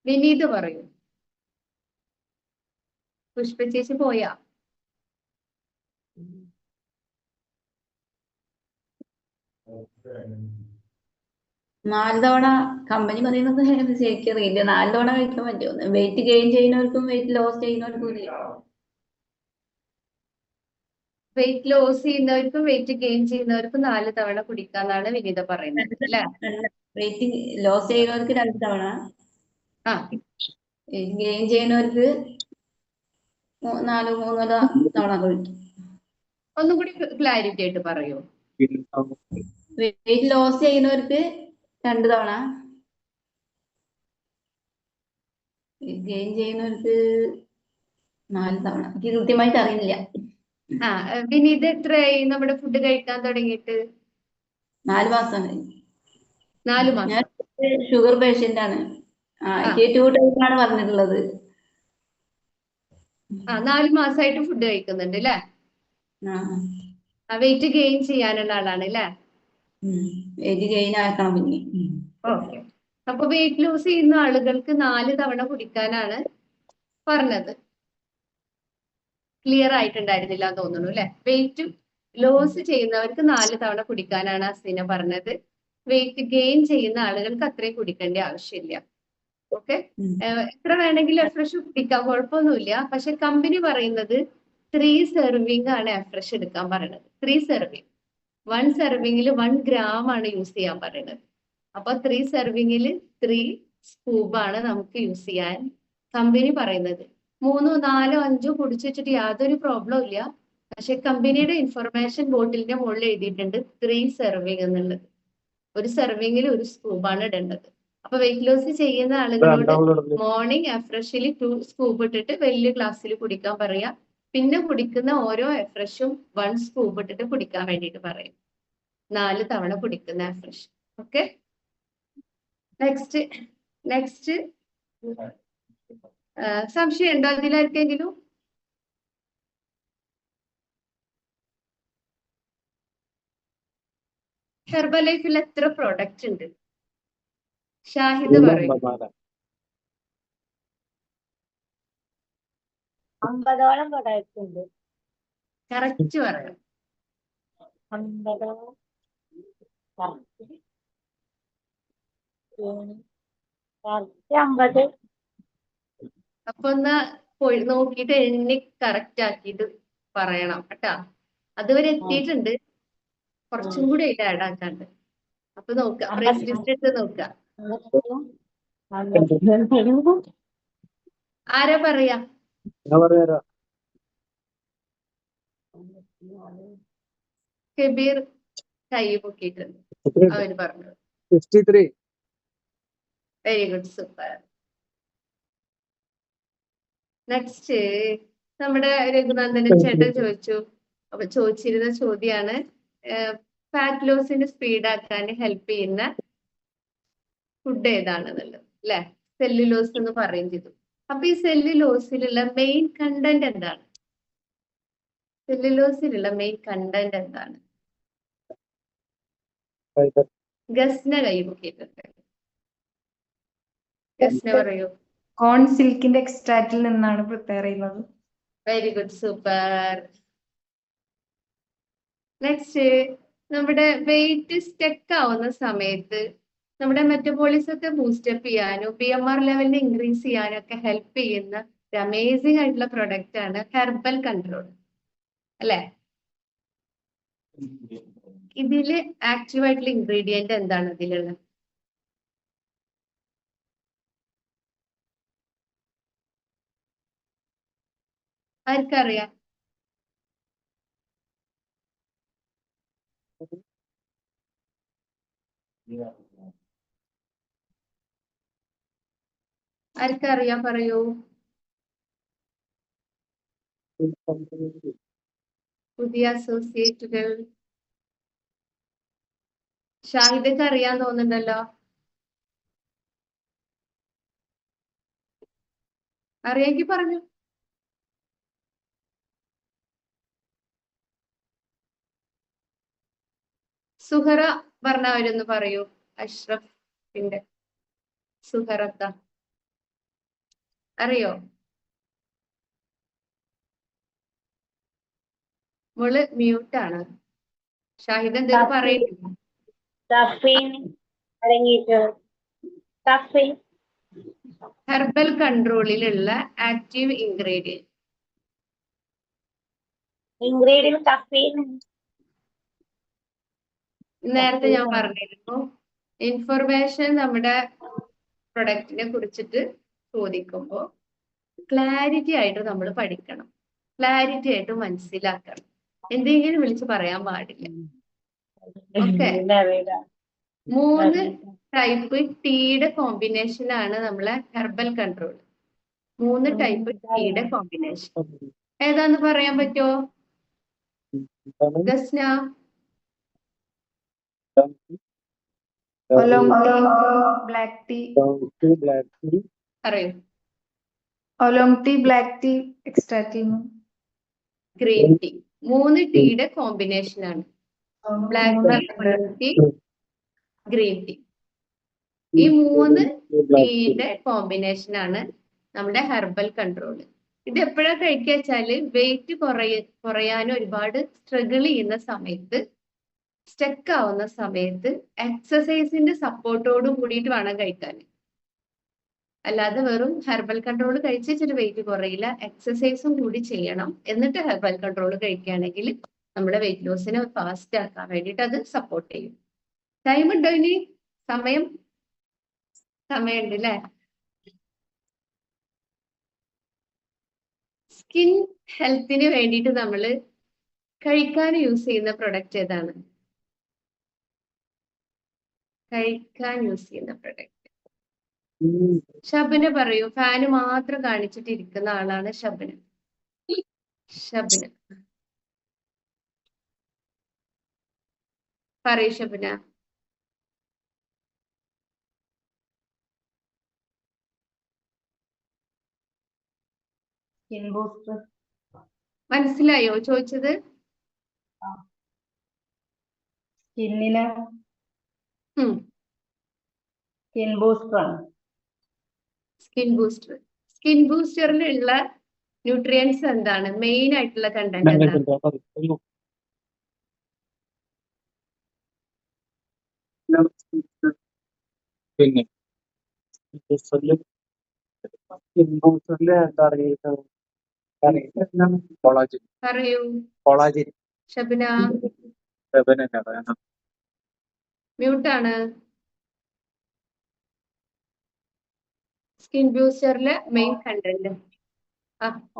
വിനീത് പറയൂ. പുഷ്പ ചേച്ചി പോയാ? 4 തവണ കമ്പനി പറയുന്നത് ശരിക്കും അറിയില്ല. 4 തവണ കഴിക്കാൻ പറ്റുമോ? വെയിറ്റ് ഗെയിൻ ചെയ്യുന്നവർക്കും വെയിറ്റ് ലോസ് ചെയ്യുന്നവർക്കും വെയിറ്റ് ലോസ് ചെയ്യുന്നവർക്കും വെയിറ്റ് ഗെയിൻ ചെയ്യുന്നവർക്കും 4 തവണ കുടിക്കാന്നാണ് വിനീത പറയുന്നത് അല്ലെ? വെയിറ്റ് ലോസ് ചെയ്യുന്നവർക്ക് 2 തവണ, ആ ഗെയിൻ ചെയ്യുന്നവർക്ക് 3 തവണ കഴിക്കും. ഒന്നും കൂടി ക്ലാരിറ്റി ആയിട്ട് പറയൂ. വെയിറ്റ് ലോസ് ചെയ്യുന്നവർക്ക് 2 തവണ, ഗെയിൻ ചെയ്യുന്നവർക്ക് 4 തവണ. എനിക്ക് കൃത്യമായിട്ട് അറിയില്ല. ആ വിനീത് എത്രയായി നമ്മുടെ ഫുഡ് കഴിക്കാൻ തുടങ്ങിയിട്ട്? 4 മാസം കഴിഞ്ഞു. 4 മാസം. ഞാൻ ഷുഗർ പേഷ്യന്റ് ആണ്. എനിക്ക് 2 ടൈപ്പ് ആണ് പറഞ്ഞിട്ടുള്ളത്. 4 മാസമായിട്ട് ഫുഡ് കഴിക്കുന്നുണ്ട് അല്ലെ? വെയിറ്റ് ഗെയിൻ ചെയ്യാനുള്ള ആളാണ് അല്ലെ? വെയിറ്റ് ഗെയിൻ ആക്കണം പിന്നെ. ഓക്കെ. അപ്പൊ വെയിറ്റ് ലോസ് ചെയ്യുന്ന ആളുകൾക്ക് 4 തവണ കുടിക്കാനാണ് പറഞ്ഞത്. ക്ലിയർ ആയിട്ടുണ്ടായിരുന്നില്ല എന്ന് തോന്നുന്നു അല്ലെ? വെയിറ്റ് ലോസ് ചെയ്യുന്നവർക്ക് 4 തവണ കുടിക്കാനാണ് അസീന പറഞ്ഞത്. വെയിറ്റ് ഗെയിൻ ചെയ്യുന്ന ആളുകൾക്ക് അത്രയും കുടിക്കേണ്ട ആവശ്യമില്ല. ഓക്കെ. എത്ര വേണമെങ്കിലും എഫ്രഷ് കുടിക്കാം, കുഴപ്പമൊന്നുമില്ല. പക്ഷെ കമ്പനി പറയുന്നത് 3 സെർവിങ് ആണ് എഫ്രഷ് എടുക്കാൻ പറയുന്നത്. 3 സെർവിങ്. 1 സെർവിങ്ങിൽ 1 gram ആണ് യൂസ് ചെയ്യാൻ പറയുന്നത്. അപ്പൊ 3 സെർവിങ്ങിൽ 3 സ്കൂപ്പ് ആണ് നമുക്ക് യൂസ് ചെയ്യാൻ കമ്പനി പറയുന്നത്. 3, 4, 5 കുടിച്ചു വെച്ചിട്ട് യാതൊരു പ്രോബ്ലം ഇല്ല. പക്ഷെ കമ്പനിയുടെ ഇൻഫർമേഷൻ ബോട്ടിലിന്റെ മുകളിൽ എഴുതിയിട്ടുണ്ട് 3 സെർവിങ് എന്നുള്ളത്. ഒരു സെർവിങ്ങിൽ 1 സ്കൂപ്പാണ് ഇടേണ്ടത്. അപ്പൊ വെയിറ്റ് ലോസ് ചെയ്യുന്ന ആളുകളോട് മോർണിംഗ് എഫ്രഷിൽ 2 സ്കൂപ്പ് ഇട്ടിട്ട് വലിയ ഗ്ലാസ്സിൽ കുടിക്കാൻ പറയാ. പിന്നെ കുടിക്കുന്ന ഓരോ എഫ്രഷും 1 സ്കൂപ്പ് ഇട്ടിട്ട് കുടിക്കാൻ വേണ്ടിയിട്ട് പറയും. 4 തവണ കുടിക്കുന്ന എഫ്രഷ്. ഓക്കെ. നെക്സ്റ്റ് സംശയം ഉണ്ടോ അതിലാർക്കെങ്കിലും? ഹെർബൽ ലൈഫിൽ എത്ര പ്രോഡക്റ്റ് ഉണ്ട്? ഷാഹിദ് പറയും. 50ഓളം പ്രൊഡക്റ്റ് ഉണ്ട്. കറക്റ്റ് പറയാം. 50 50. അപ്പൊ ഒന്ന് നോക്കിയിട്ട് എണ്ണി കറക്റ്റ് ആക്കിയിട്ട് പറയണം കേട്ടാ. അതുവരെ എത്തിയിട്ടുണ്ട്, കുറച്ചും കൂടി ആയിട്ട് ആഡ് ആക്കാണ്ട്. അപ്പൊ നോക്കുക, പ്രൈസ് ലിസ്റ്റ് എടുത്ത് നോക്കുക. ആരാ പറയാ? കബീർ കൈ പൊക്കിയിട്ടുണ്ട്, അവന് പറഞ്ഞു. 53. Very good, super. നെക്സ്റ്റ് നമ്മുടെ രഘുനന്ദനൻ ചേട്ടൻ ചോദിച്ചിരുന്ന ചോദ്യമാണ് ഫാറ്റ് ലോസിന് സ്പീഡാക്കാൻ ഹെൽപ്പ് ചെയ്യുന്ന ഫുഡ് ഏതാണെന്നുള്ളത് അല്ലെ? സെല്ലുലോസ് എന്ന് പറയും ചെയ്തു. അപ്പൊ ഈ സെല്ലുലോസിലുള്ള മെയിൻ കണ്ടന്റ് എന്താണ്? സെല്ലുലോസിലുള്ള മെയിൻ കണ്ടന്റ് എന്താണ്? ഗസ്ന കൈ പൊക്കിയിട്ടുണ്ട്. ഗസ്ന പറയൂ. കോൺ സിൽക്കിന്റെ എക്സ്ട്രാക്റ്റിൽ നിന്നാണ് പ്രിപ്പയർ ചെയ്യുന്നത്. Very good, super. നെക്സ്റ്റ് നമ്മുടെ വെയിറ്റ് സ്റ്റക്ക് ആവുന്ന സമയത്ത് നമ്മുടെ മെറ്റബോളിസത്തെ ബൂസ്റ്റപ്പ് ചെയ്യാനും BMR ലെവലിനെ ഇൻക്രീസ് ചെയ്യാനും ഒക്കെ ഹെൽപ്പ് ചെയ്യുന്ന ഒരു അമേസിംഗ് ആയിട്ടുള്ള പ്രൊഡക്റ്റ് ആണ് ഹെർബൽ കൺട്രോൾ അല്ലെ? ഇതില് ആക്റ്റീവ് ആയിട്ടുള്ള ഇൻഗ്രീഡിയന്റ് എന്താണ് ഇതിലുള്ളത്? ആർക്കറിയാം? ആർക്കറിയാം പറയൂ. പുതിയ അസോസിയേറ്റുകൾ ഷാഹിദക്ക് അറിയാൻ തോന്നുന്നുണ്ടല്ലോ. അറിയാമെങ്കിൽ പറഞ്ഞു. സുഹറ പറഞ്ഞവരൊന്ന് പറയൂ. അഷ്റഫിന്റെ സുഹറത്ത അറിയോ? മോള് മ്യൂട്ടാണ്. ഷാഹിദ് എന്തെങ്കിലും പറയുന്നു. കഫീൻ അടങ്ങിയിട്ട് കഫീൻ ഹെർബൽ കൺട്രോളിലുള്ള ആക്റ്റീവ് ഇൻഗ്രീഡിയന്റ്. ഇൻഗ്രീഡിയന്റ് കഫീൻ നേരത്തെ ഞാൻ പറഞ്ഞിരുന്നു, ഇൻഫർമേഷൻ നമ്മുടെ പ്രൊഡക്റ്റിനെ കുറിച്ചിട്ട് ചോദിക്കുമ്പോൾ ക്ലാരിറ്റി ആയിട്ട് നമ്മൾ പഠിക്കണം, ക്ലാരിറ്റി ആയിട്ട് മനസ്സിലാക്കണം. എന്തെങ്കിലും വിളിച്ച് പറയാൻ പാടില്ല. ഓക്കെ. 3 ടൈപ്പ് ടീയുടെ കോമ്പിനേഷൻ ആണ് നമ്മളെ ഹെർബൽ കൺട്രോൾ. 3 ടൈപ്പ് ടീയുടെ കോമ്പിനേഷൻ ഏതാന്ന് പറയാൻ പറ്റുമോ ഗസ്ന? ഒലോങ് ടീ, ബ്ലാക്ക് ടീ, പറയൂ. ഒലോങ് ടീ, ബ്ലാക്ക് ടീ, എക്സ്ട്രാക്റ്റിൽ ഗ്രീൻ ടീ. 3 ടീയുടെ കോമ്പിനേഷൻ ആണ് ബ്ലാക്ക് ടീ, ഗ്രീൻ ടീ. ഈ 3 ടീയുടെ കോമ്പിനേഷൻ ആണ് നമ്മുടെ ഹെർബൽ കൺട്രോൾ. ഇത് എപ്പോഴാ കഴിക്കുക വെച്ചാല് വെയിറ്റ് കുറയാൻ ഒരുപാട് സ്ട്രഗിൾ ചെയ്യുന്ന സമയത്ത്, സ്റ്റക്ക് ആവുന്ന സമയത്ത് എക്സസൈസിന്റെ സപ്പോർട്ടോട് കൂടിയിട്ട് വേണം കഴിക്കാൻ. അല്ലാതെ വെറും ഹെർബൽ കൺട്രോൾ കഴിച്ചിട്ട് വെയിറ്റ് കുറയില്ല. എക്സസൈസും കൂടി ചെയ്യണം. എന്നിട്ട് ഹെർബൽ കൺട്രോൾ കഴിക്കുകയാണെങ്കിൽ നമ്മുടെ വെയിറ്റ് ലോസിനെ ഫാസ്റ്റ് ആക്കാൻ വേണ്ടിയിട്ട് അത് സപ്പോർട്ട് ചെയ്യും. ടൈം ഉണ്ടോ ഇനി? സമയമുണ്ട് അല്ലേ? സ്കിൻ ഹെൽത്തിന് വേണ്ടിയിട്ട് നമ്മൾ കഴിക്കാൻ യൂസ് ചെയ്യുന്ന പ്രൊഡക്റ്റ് ഏതാണ്? കഴിക്കാൻ യൂസ് ചെയ്യുന്ന പ്രൊഡക്റ്റ് ഷബിന പറയൂ. ഫാന് മാത്രം കാണിച്ചിട്ട് ഇരിക്കുന്ന ആളാണ് ഷബിന. പറയൂ ഷബിന. Skin booster. മനസ്സിലായോ ചോദിച്ചത്? സ്കിന്നിന് ഉം. സ്കിൻ ബൂസ്റ്റർ ആണ്. Skin booster. സ്കിൻ ബൂസ്റ്ററിലുള്ള ന്യൂട്രിയൻസ് എന്താണ്? മെയിൻ ആയിട്ടുള്ള കണ്ടന്റ് എന്താണ്? പിന്നെ പറയൂ ഷബിന. മ്യൂട്ടാണ്. സ്കിൻ ബൂസ്റ്ററിലെ മെയിൻ കണ്ടന്റ്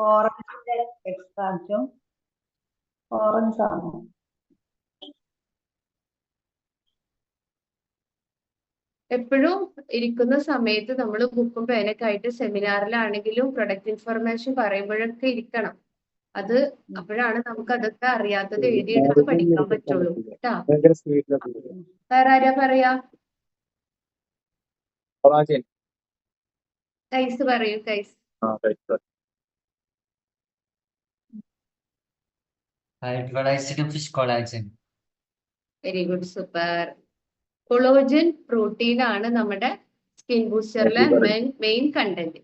ഓറഞ്ചിന്റെ എക്സ്ട്രാക്റ്റും ഓറഞ്ച് ആണ്. എപ്പോഴും ഇരിക്കുന്ന സമയത്ത് നമ്മൾ ബുക്കും പേനൊക്കെ ആയിട്ട് സെമിനാറിലാണെങ്കിലും പ്രൊഡക്റ്റ് ഇൻഫർമേഷൻ പറയുമ്പോഴൊക്കെ ഇരിക്കണം. അത് അപ്പോഴാണ് നമുക്ക് അതൊക്കെ അറിയാത്തത് എഴുതിയെടുത്ത് പഠിക്കാൻ പറ്റുള്ളൂ കേട്ടാ. വേറെ ആരാ പറയാ? കൈസ് പറയൂ. കൈസ്. Hydrolysed fish collagen. Very good, super. Collagen protein ആണ് നമ്മുടെ സ്കിൻ ബൂസ്റ്ററിലെ മെയിൻ കണ്ടന്റ്.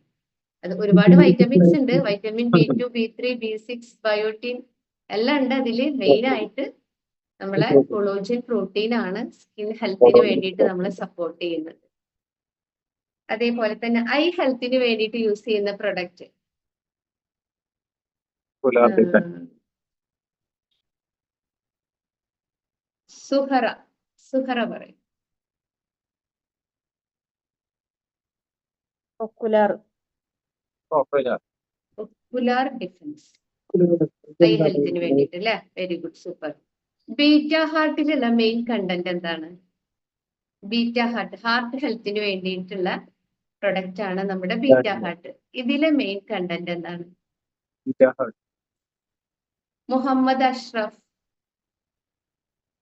അത് ഒരുപാട് വൈറ്റമിൻസ് ഉണ്ട്. Vitamin B2, B3, B6, biotin എല്ലാം ഉണ്ട്. അതിൽ മെയിൻ ആയിട്ട് നമ്മളെ കൊളോജൻ പ്രോട്ടീൻ ആണ് സ്കിൻ ഹെൽത്തിന് വേണ്ടിയിട്ട് നമ്മളെ സപ്പോർട്ട് ചെയ്യുന്നത്. അതേപോലെ തന്നെ ഐ ഹെൽത്തിന് വേണ്ടിയിട്ട് യൂസ് ചെയ്യുന്ന പ്രൊഡക്റ്റ് സുഹറ പറയും. ഒക്കുലാർ. ഒക്കുലാർ ഡിഫൻസ് ഐ ഹെൽത്തിന് വേണ്ടിയിട്ട് അല്ലേ? Very good, super. ബീറ്റ ഹാർട്ടിലുള്ള മെയിൻ കണ്ടന്റ് എന്താണ്? ബീറ്റ ഹാർട്ട് ഹെൽത്തിന് വേണ്ടിയിട്ടുള്ള പ്രൊഡക്റ്റ് ആണ് നമ്മുടെ ബീറ്റ ഹാർട്ട്. ഇതിലെ മെയിൻ കണ്ടന്റ് എന്താണ്? മുഹമ്മദ് അഷ്റഫ്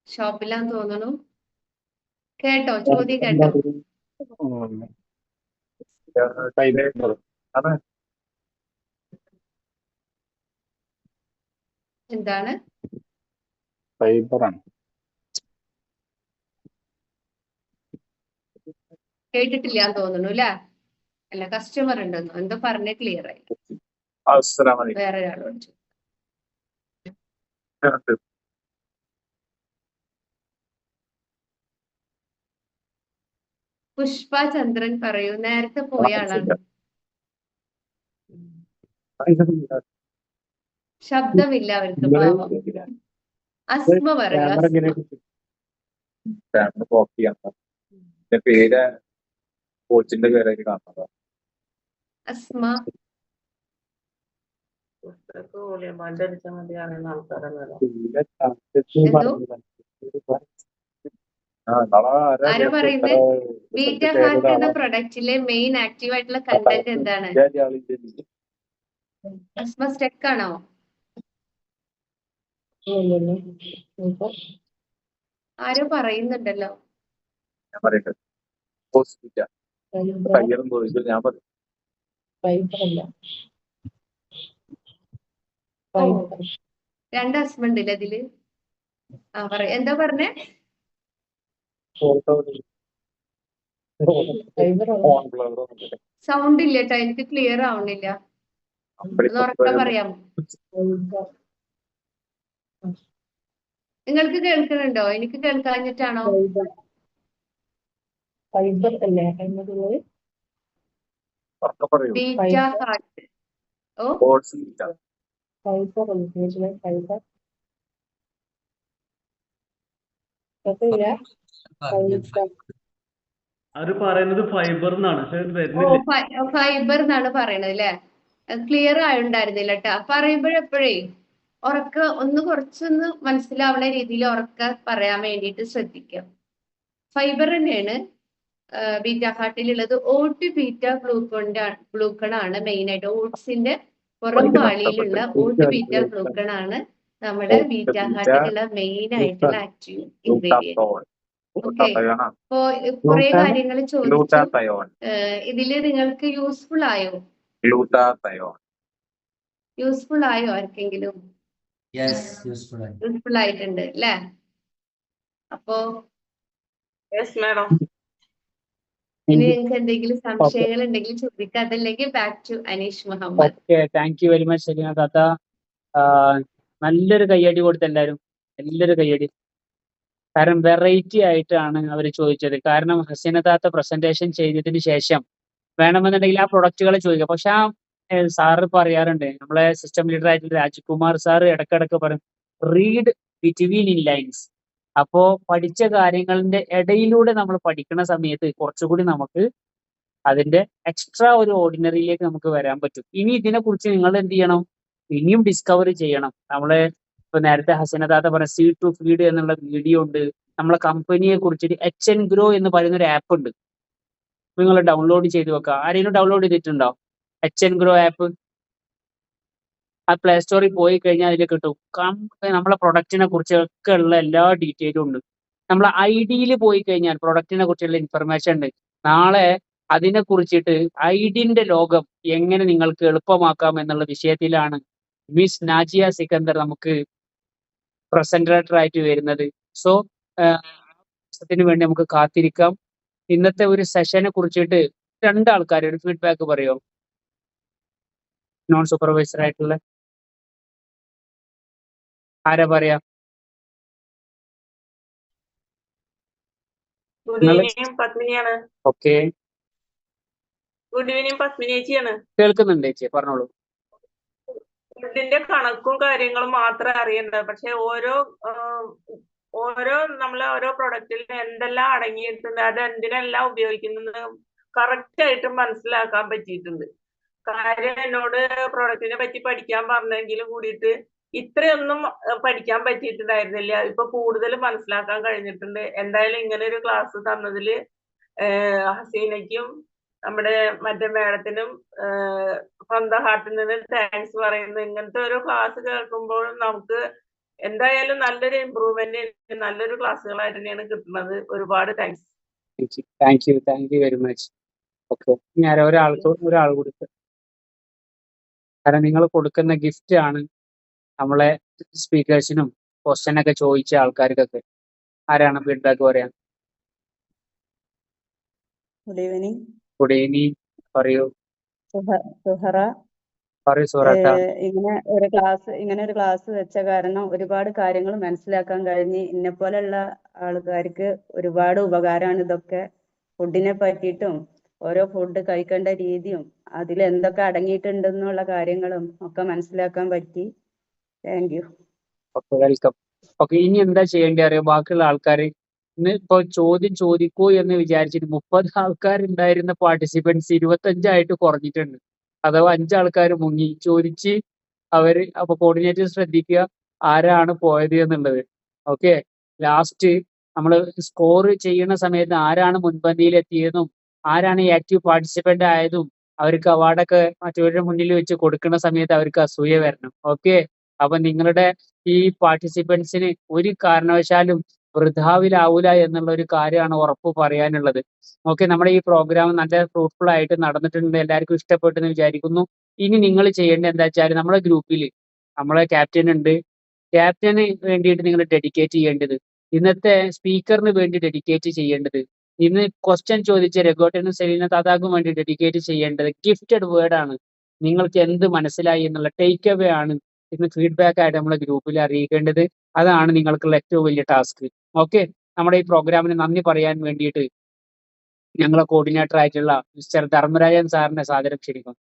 ഷോപ്പിലാന്ന് തോന്നുന്നു. കേട്ടോ? ചോദ്യം കേട്ടോ? എന്താണ്? കേട്ടിട്ടില്ലാന്ന് തോന്നുന്നു അല്ലെ? അല്ല, കസ്റ്റമർ ഉണ്ടെന്നോ എന്തോ പറഞ്ഞ ക്ലിയർ ആയി. വേറെ ഒരാളോട് ചോദിച്ചു. പുഷ്പ ചന്ദ്രൻ പറയൂ. നേരത്തെ പോയ ആളാണ്. ശബ്ദമില്ല അവർക്ക്, പാവം. അസ്മ പറയൂ. പേര് കോച്ചിന്റെ പേരായിട്ട് കാണുന്നത്. അസ്മ ആരാ പറയുന്നത്? ബീറ്റ ഹാർട്ട് എന്ന പ്രൊഡക്റ്റിലെ മെയിൻ ആക്റ്റീവ് ആയിട്ടുള്ള കണ്ടന്റ് എന്താണ്? അസ്മ സ്റ്റക്ക് ആണോ? ആരോ പറയുന്നുണ്ടല്ലോ. ഞാൻ പറയട്ടെ, ഞാൻ പറയും. രണ്ട് ഹസ്ബൻഡ് ഇല്ല ഇതില്. പറയ, എന്താ പറഞ്ഞേ? സൗണ്ട് ഇല്ല കേട്ടോ, എനിക്ക് ക്ലിയർ ആവണില്ല. ഒന്ന് ഉറക്കെ പറയാമോ? നിങ്ങൾക്ക് കേൾക്കുന്നുണ്ടോ? എനിക്ക് കേൾക്കാഞ്ഞിട്ടാണോ? Beta heart. ഓ, അവര് പറയുന്നത് ഫൈബർ എന്നാണ്. ഫൈബർ എന്നാണ് പറയണത് അല്ലെ? ക്ലിയർ ആയിട്ടുണ്ടായിരുന്നില്ല കേട്ടാ. പറയുമ്പോഴെപ്പോഴേ ഉറക്ക ഒന്ന് കുറച്ചൊന്ന് മനസ്സിലാവുന്ന രീതിയിൽ ഉറക്ക പറയാൻ വേണ്ടിയിട്ട് ശ്രദ്ധിക്കാം. ഫൈബർ തന്നെയാണ് ബീറ്റ ഹാർട്ടിലുള്ളത്. ഓട്ട് ബീറ്റ ഗ്ലൂക്കൺ ആണ് മെയിൻ ആയിട്ട്. ഓട്സിന്റെ പുറം പാളിയിലുള്ള ഓട്ട് ബീറ്റ ഗ്ലൂക്കൺ ആണ് നമ്മുടെ ബീറ്റ ഹാർട്ടിലുള്ള മെയിൻ ആയിട്ടുള്ള ആക്റ്റീവ് ഇൻഗ്രീഡിയന്റ്. ഓക്കെ, അപ്പോ കുറെ കാര്യങ്ങൾ ചോദിച്ചു. ഇതില് നിങ്ങൾക്ക് യൂസ്ഫുൾ ആയോ? യൂസ്ഫുൾ ആയോ ആർക്കെങ്കിലും? യൂസ്ഫുൾ ആയിട്ടുണ്ട് അല്ലേ? അപ്പോ ഇനി നിങ്ങൾക്ക് എന്തെങ്കിലും സംശയങ്ങൾ ഉണ്ടെങ്കിൽ ചോദിക്കാം. അതല്ലെങ്കിൽ back to Aneesh Muhammad. Okay, thank you very much Salina താത്ത. നല്ലൊരു കയ്യടി കൊടുത്ത് എല്ലാവരും, നല്ലൊരു കയ്യടി. കാരണം വെറൈറ്റി ആയിട്ടാണ് അവർ ചോദിച്ചത്. കാരണം ഹസീന താത്ത പ്രസന്റേഷൻ ചെയ്തതിന് ശേഷം വേണമെന്നുണ്ടെങ്കിൽ ആ പ്രൊഡക്റ്റുകൾ ചോദിക്കാം. പക്ഷെ ആ സാറ് പറയാറുണ്ട്, നമ്മളെ സിസ്റ്റം ലീഡർ ആയിട്ടുള്ള രാജ്കുമാർ സാറ് ഇടക്കിടക്ക് പറയും റീഡ് ബിറ്റ്വീൻ ഇൻ ലൈൻസ്. അപ്പോ പഠിച്ച കാര്യങ്ങളുടെ ഇടയിലൂടെ നമ്മൾ പഠിക്കുന്ന സമയത്ത് കുറച്ചുകൂടി നമുക്ക് അതിന്റെ എക്സ്ട്രാ ഒരു ഓർഡിനറിയിലേക്ക് നമുക്ക് വരാൻ പറ്റും. ഇനി ഇതിനെക്കുറിച്ച് നിങ്ങൾ എന്ത് ചെയ്യണം? ഇനിയും ഡിസ്കവർ ചെയ്യണം. നമ്മളെ ഇപ്പൊ നേരത്തെ ഹസീന താത്ത പറഞ്ഞ സീഡ് ടു ഫീഡ് എന്നുള്ള വീഡിയോ ഉണ്ട്. നമ്മളെ കമ്പനിയെ കുറിച്ചിട്ട് HN Grow എന്ന് പറയുന്ന ഒരു ആപ്പ് ഉണ്ട്. നിങ്ങൾ ഡൗൺലോഡ് ചെയ്ത് വെക്കുക. ആരെങ്കിലും ഡൗൺലോഡ് ചെയ്തിട്ടുണ്ടോ HN Grow ആപ്പ്? ആ പ്ലേ സ്റ്റോറിൽ പോയി കഴിഞ്ഞാൽ അതിൽ കിട്ടും. നമ്മളെ പ്രൊഡക്റ്റിനെ കുറിച്ചൊക്കെ ഉള്ള എല്ലാ ഡീറ്റെയിലും ഉണ്ട്. നമ്മളെ ID പോയി കഴിഞ്ഞാൽ പ്രൊഡക്റ്റിനെ കുറിച്ചുള്ള ഇൻഫർമേഷൻ ഉണ്ട്. നാളെ അതിനെ കുറിച്ചിട്ട് ഐഡിന്റെ ലോകം എങ്ങനെ നിങ്ങൾക്ക് എളുപ്പമാക്കാം എന്നുള്ള വിഷയത്തിലാണ് മിസ് നാജിയ സിക്കന്ദർ നമുക്ക് പ്രസന്റേറ്റർ ആയിട്ട് വരുന്നത്. സോ ത്തിന് വേണ്ടി നമുക്ക് കാത്തിരിക്കാം. ഇന്നത്തെ ഒരു സെഷനെ കുറിച്ചിട്ട് രണ്ടാൾക്കാർ ഒരു ഫീഡ്ബാക്ക് പറയോ? നോൺ സൂപ്പർവൈസർ ആയിട്ടുള്ള ആരാ പറയാ? ഗുഡ് ഈവനിങ്, പത്മിനിയാണ്. ഓക്കെ, ഗുഡ് ഈവനിങ്, പത്മിനി ചേച്ചിയാണ്. കേൾക്കുന്നുണ്ട് ചേച്ചി, പറഞ്ഞോളൂ. ഫുഡിന്റെ കണക്കും കാര്യങ്ങളും മാത്രം അറിയണ്ട, പക്ഷെ നമ്മളെ ഓരോ പ്രൊഡക്റ്റിൽ എന്തെല്ലാം അടങ്ങിയിട്ടുണ്ട്, അത് എന്തിനെല്ലാം ഉപയോഗിക്കുന്നത് കറക്റ്റ് ആയിട്ട് മനസ്സിലാക്കാൻ പറ്റിയിട്ടുണ്ട്. കാര്യം എന്നോട് പ്രൊഡക്റ്റിനെ പറ്റി പഠിക്കാൻ പറഞ്ഞെങ്കിലും കൂടിയിട്ട് ഇത്രയൊന്നും പഠിക്കാൻ പറ്റിയിട്ടുണ്ടായിരുന്നില്ല. ഇപ്പൊ കൂടുതൽ മനസ്സിലാക്കാൻ കഴിഞ്ഞിട്ടുണ്ട്. എന്തായാലും ഇങ്ങനെ ഒരു ക്ലാസ് തന്നതിൽ ഹസീനയ്ക്കും നമ്മുടെ മറ്റേ മാഡത്തിനും സ്വന്തം ഹാർട്ടിൽ നിന്ന് താങ്ക്സ് പറയുന്നു. ഇങ്ങനത്തെ ഒരു ക്ലാസ് കേൾക്കുമ്പോൾ നമുക്ക് എന്തായാലും നല്ലൊരു ഇമ്പ്രൂവ്മെന്റ്, നല്ലൊരു ക്ലാസ്സുകളായിട്ട് തന്നെയാണ് കിട്ടുന്നത്. ഒരുപാട് thanks. Thank you very much. Okay, ഞാൻ ഒരാൾ കൊടുത്ത്, കാരണം നിങ്ങൾ കൊടുക്കുന്ന ഗിഫ്റ്റ് ആണ് നമ്മളെ സ്പീക്കേഴ്സിനും ക്വസ്റ്റ്യൻ ഒക്കെ ചോദിച്ച ആൾക്കാർക്കൊക്കെ. ആരാണ് ഫീഡ്ബാക്ക് പറയാൻ? Good evening. ഗുഡ് ഈവനിങ്, പറയൂ. സുഹറ. പറയൂ സുഹറത്ത. ഇങ്ങനെ ഒരു ക്ലാസ് വെച്ച കാരണം ഒരുപാട് കാര്യങ്ങൾ മനസ്സിലാക്കാൻ കഴിഞ്ഞ്. ഇന്നെപ്പോലുള്ള ആൾക്കാർക്ക് ഒരുപാട് ഉപകാരമാണ് ഇതൊക്കെ. ഫുഡിനെ പറ്റിയിട്ടും ഓരോ ഫുഡ് കഴിക്കേണ്ട രീതിയും അതിൽ എന്തൊക്കെ അടങ്ങിയിട്ടുണ്ടെന്നുള്ള കാര്യങ്ങളും ഒക്കെ മനസ്സിലാക്കാൻ പറ്റി. Thank you. Okay, welcome. Okay, ഇനി എന്താ ചെയ്യേണ്ടി അറിയോ? ബാക്കിയുള്ള ആൾക്കാർ ഇന്ന് ഇപ്പൊ ചോദ്യം ചോദിക്കൂ എന്ന് വിചാരിച്ചിട്ട് 30 ആൾക്കാരുണ്ടായിരുന്ന പാർട്ടിസിപ്പൻസ് 25 കുറഞ്ഞിട്ടുണ്ട്. അഥവാ 5 ആൾക്കാർ മുങ്ങി ചോദിച്ച് അപ്പൊ കോർഡിനേറ്റർ ശ്രദ്ധിക്കുക ആരാണ് പോയത് എന്നുള്ളത്. ഓക്കെ, ലാസ്റ്റ് നമ്മൾ സ്കോർ ചെയ്യുന്ന സമയത്ത് ആരാണ് മുൻപന്തിയിൽ എത്തിയതെന്നും ആരാണ് ആക്റ്റീവ് പാർട്ടിസിപ്പന്റ് ആയതും അവർക്ക് അവാർഡൊക്കെ മറ്റവരുടെ മുന്നിൽ വെച്ച് കൊടുക്കുന്ന സമയത്ത് അവർക്ക് അസൂയ വരണം. ഓക്കെ, അപ്പൊ നിങ്ങളുടെ ഈ പാർട്ടിസിപ്പൻസിന് ഒരു കാരണവശാലും വൃഥാവിലാവൂല എന്നുള്ള ഒരു കാര്യമാണ് ഉറപ്പ് പറയാനുള്ളത്. ഓക്കെ, നമ്മുടെ ഈ പ്രോഗ്രാം നല്ല ഫ്രൂട്ട്ഫുൾ ആയിട്ട് നടന്നിട്ടുണ്ട്, എല്ലാവർക്കും ഇഷ്ടപ്പെട്ടെന്ന് വിചാരിക്കുന്നു. ഇനി നിങ്ങൾ ചെയ്യേണ്ടത് എന്താ വെച്ചാൽ നമ്മുടെ ഗ്രൂപ്പിൽ നമ്മളെ ക്യാപ്റ്റൻ ഉണ്ട്. ക്യാപ്റ്റന് വേണ്ടിയിട്ട് നിങ്ങൾ ഡെഡിക്കേറ്റ് ചെയ്യേണ്ടത്, ഇന്നത്തെ സ്പീക്കറിന് വേണ്ടി ഡെഡിക്കേറ്റ് ചെയ്യേണ്ടത്, ഇന്ന് ക്വസ്റ്റ്യൻ ചോദിച്ച രഘോട്ടനും സെലീന താത്താക്കും വേണ്ടി ഡെഡിക്കേറ്റ് ചെയ്യേണ്ടത് ഗിഫ്റ്റഡ് വേർഡ് ആണ്. നിങ്ങൾക്ക് എന്ത് മനസ്സിലായി എന്നുള്ള ടേക്ക് അവേ ആണ് ഇന്ന് ഫീഡ്ബാക്ക് ആയിട്ട് നമ്മളെ ഗ്രൂപ്പിൽ അറിയിക്കേണ്ടത്. അതാണ് നിങ്ങൾക്കുള്ള ഏറ്റവും വലിയ ടാസ്ക്. ഓക്കെ, നമ്മുടെ ഈ പ്രോഗ്രാമിന് നന്ദി പറയാൻ വേണ്ടിയിട്ട് ഞങ്ങളെ കോർഡിനേറ്റർ ആയിട്ടുള്ള മിസ്റ്റർ ധർമ്മരാജൻ സാറിനെ സാദരം ക്ഷണിക്കുന്നു.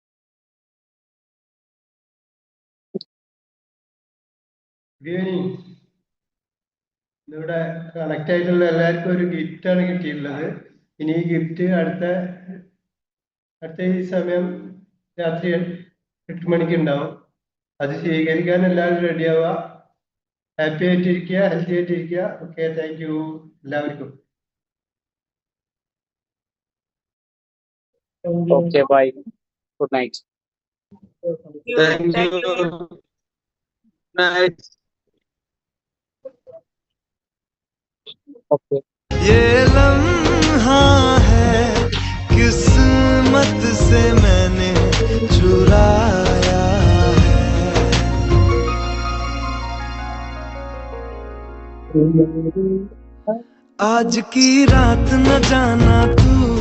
ഇവിടെ കണക്ട് ആയിട്ടുള്ള എല്ലാവർക്കും ഒരു ഗിഫ്റ്റ് ആണ് കിട്ടിയിട്ടുള്ളത്. ഇനി ഈ ഗിഫ്റ്റ് അടുത്ത ഈ സമയം രാത്രി 8 മണിക്ക് ഉണ്ടാവും. അത് സ്വീകരിക്കാൻ എല്ലാവരും റെഡി ആവുക. ഹാപ്പി ആയിട്ടിരിക്കുക, ഹെൽത്തി ആയിട്ടിരിക്കുക. ഓക്കെ, താങ്ക് യു എല്ലാവർക്കും. Okay, bye, good night. Thank you. Night. Okay, ये लम्हा है किस्मत से मैंने चुराया है. आज की रात न जाना तू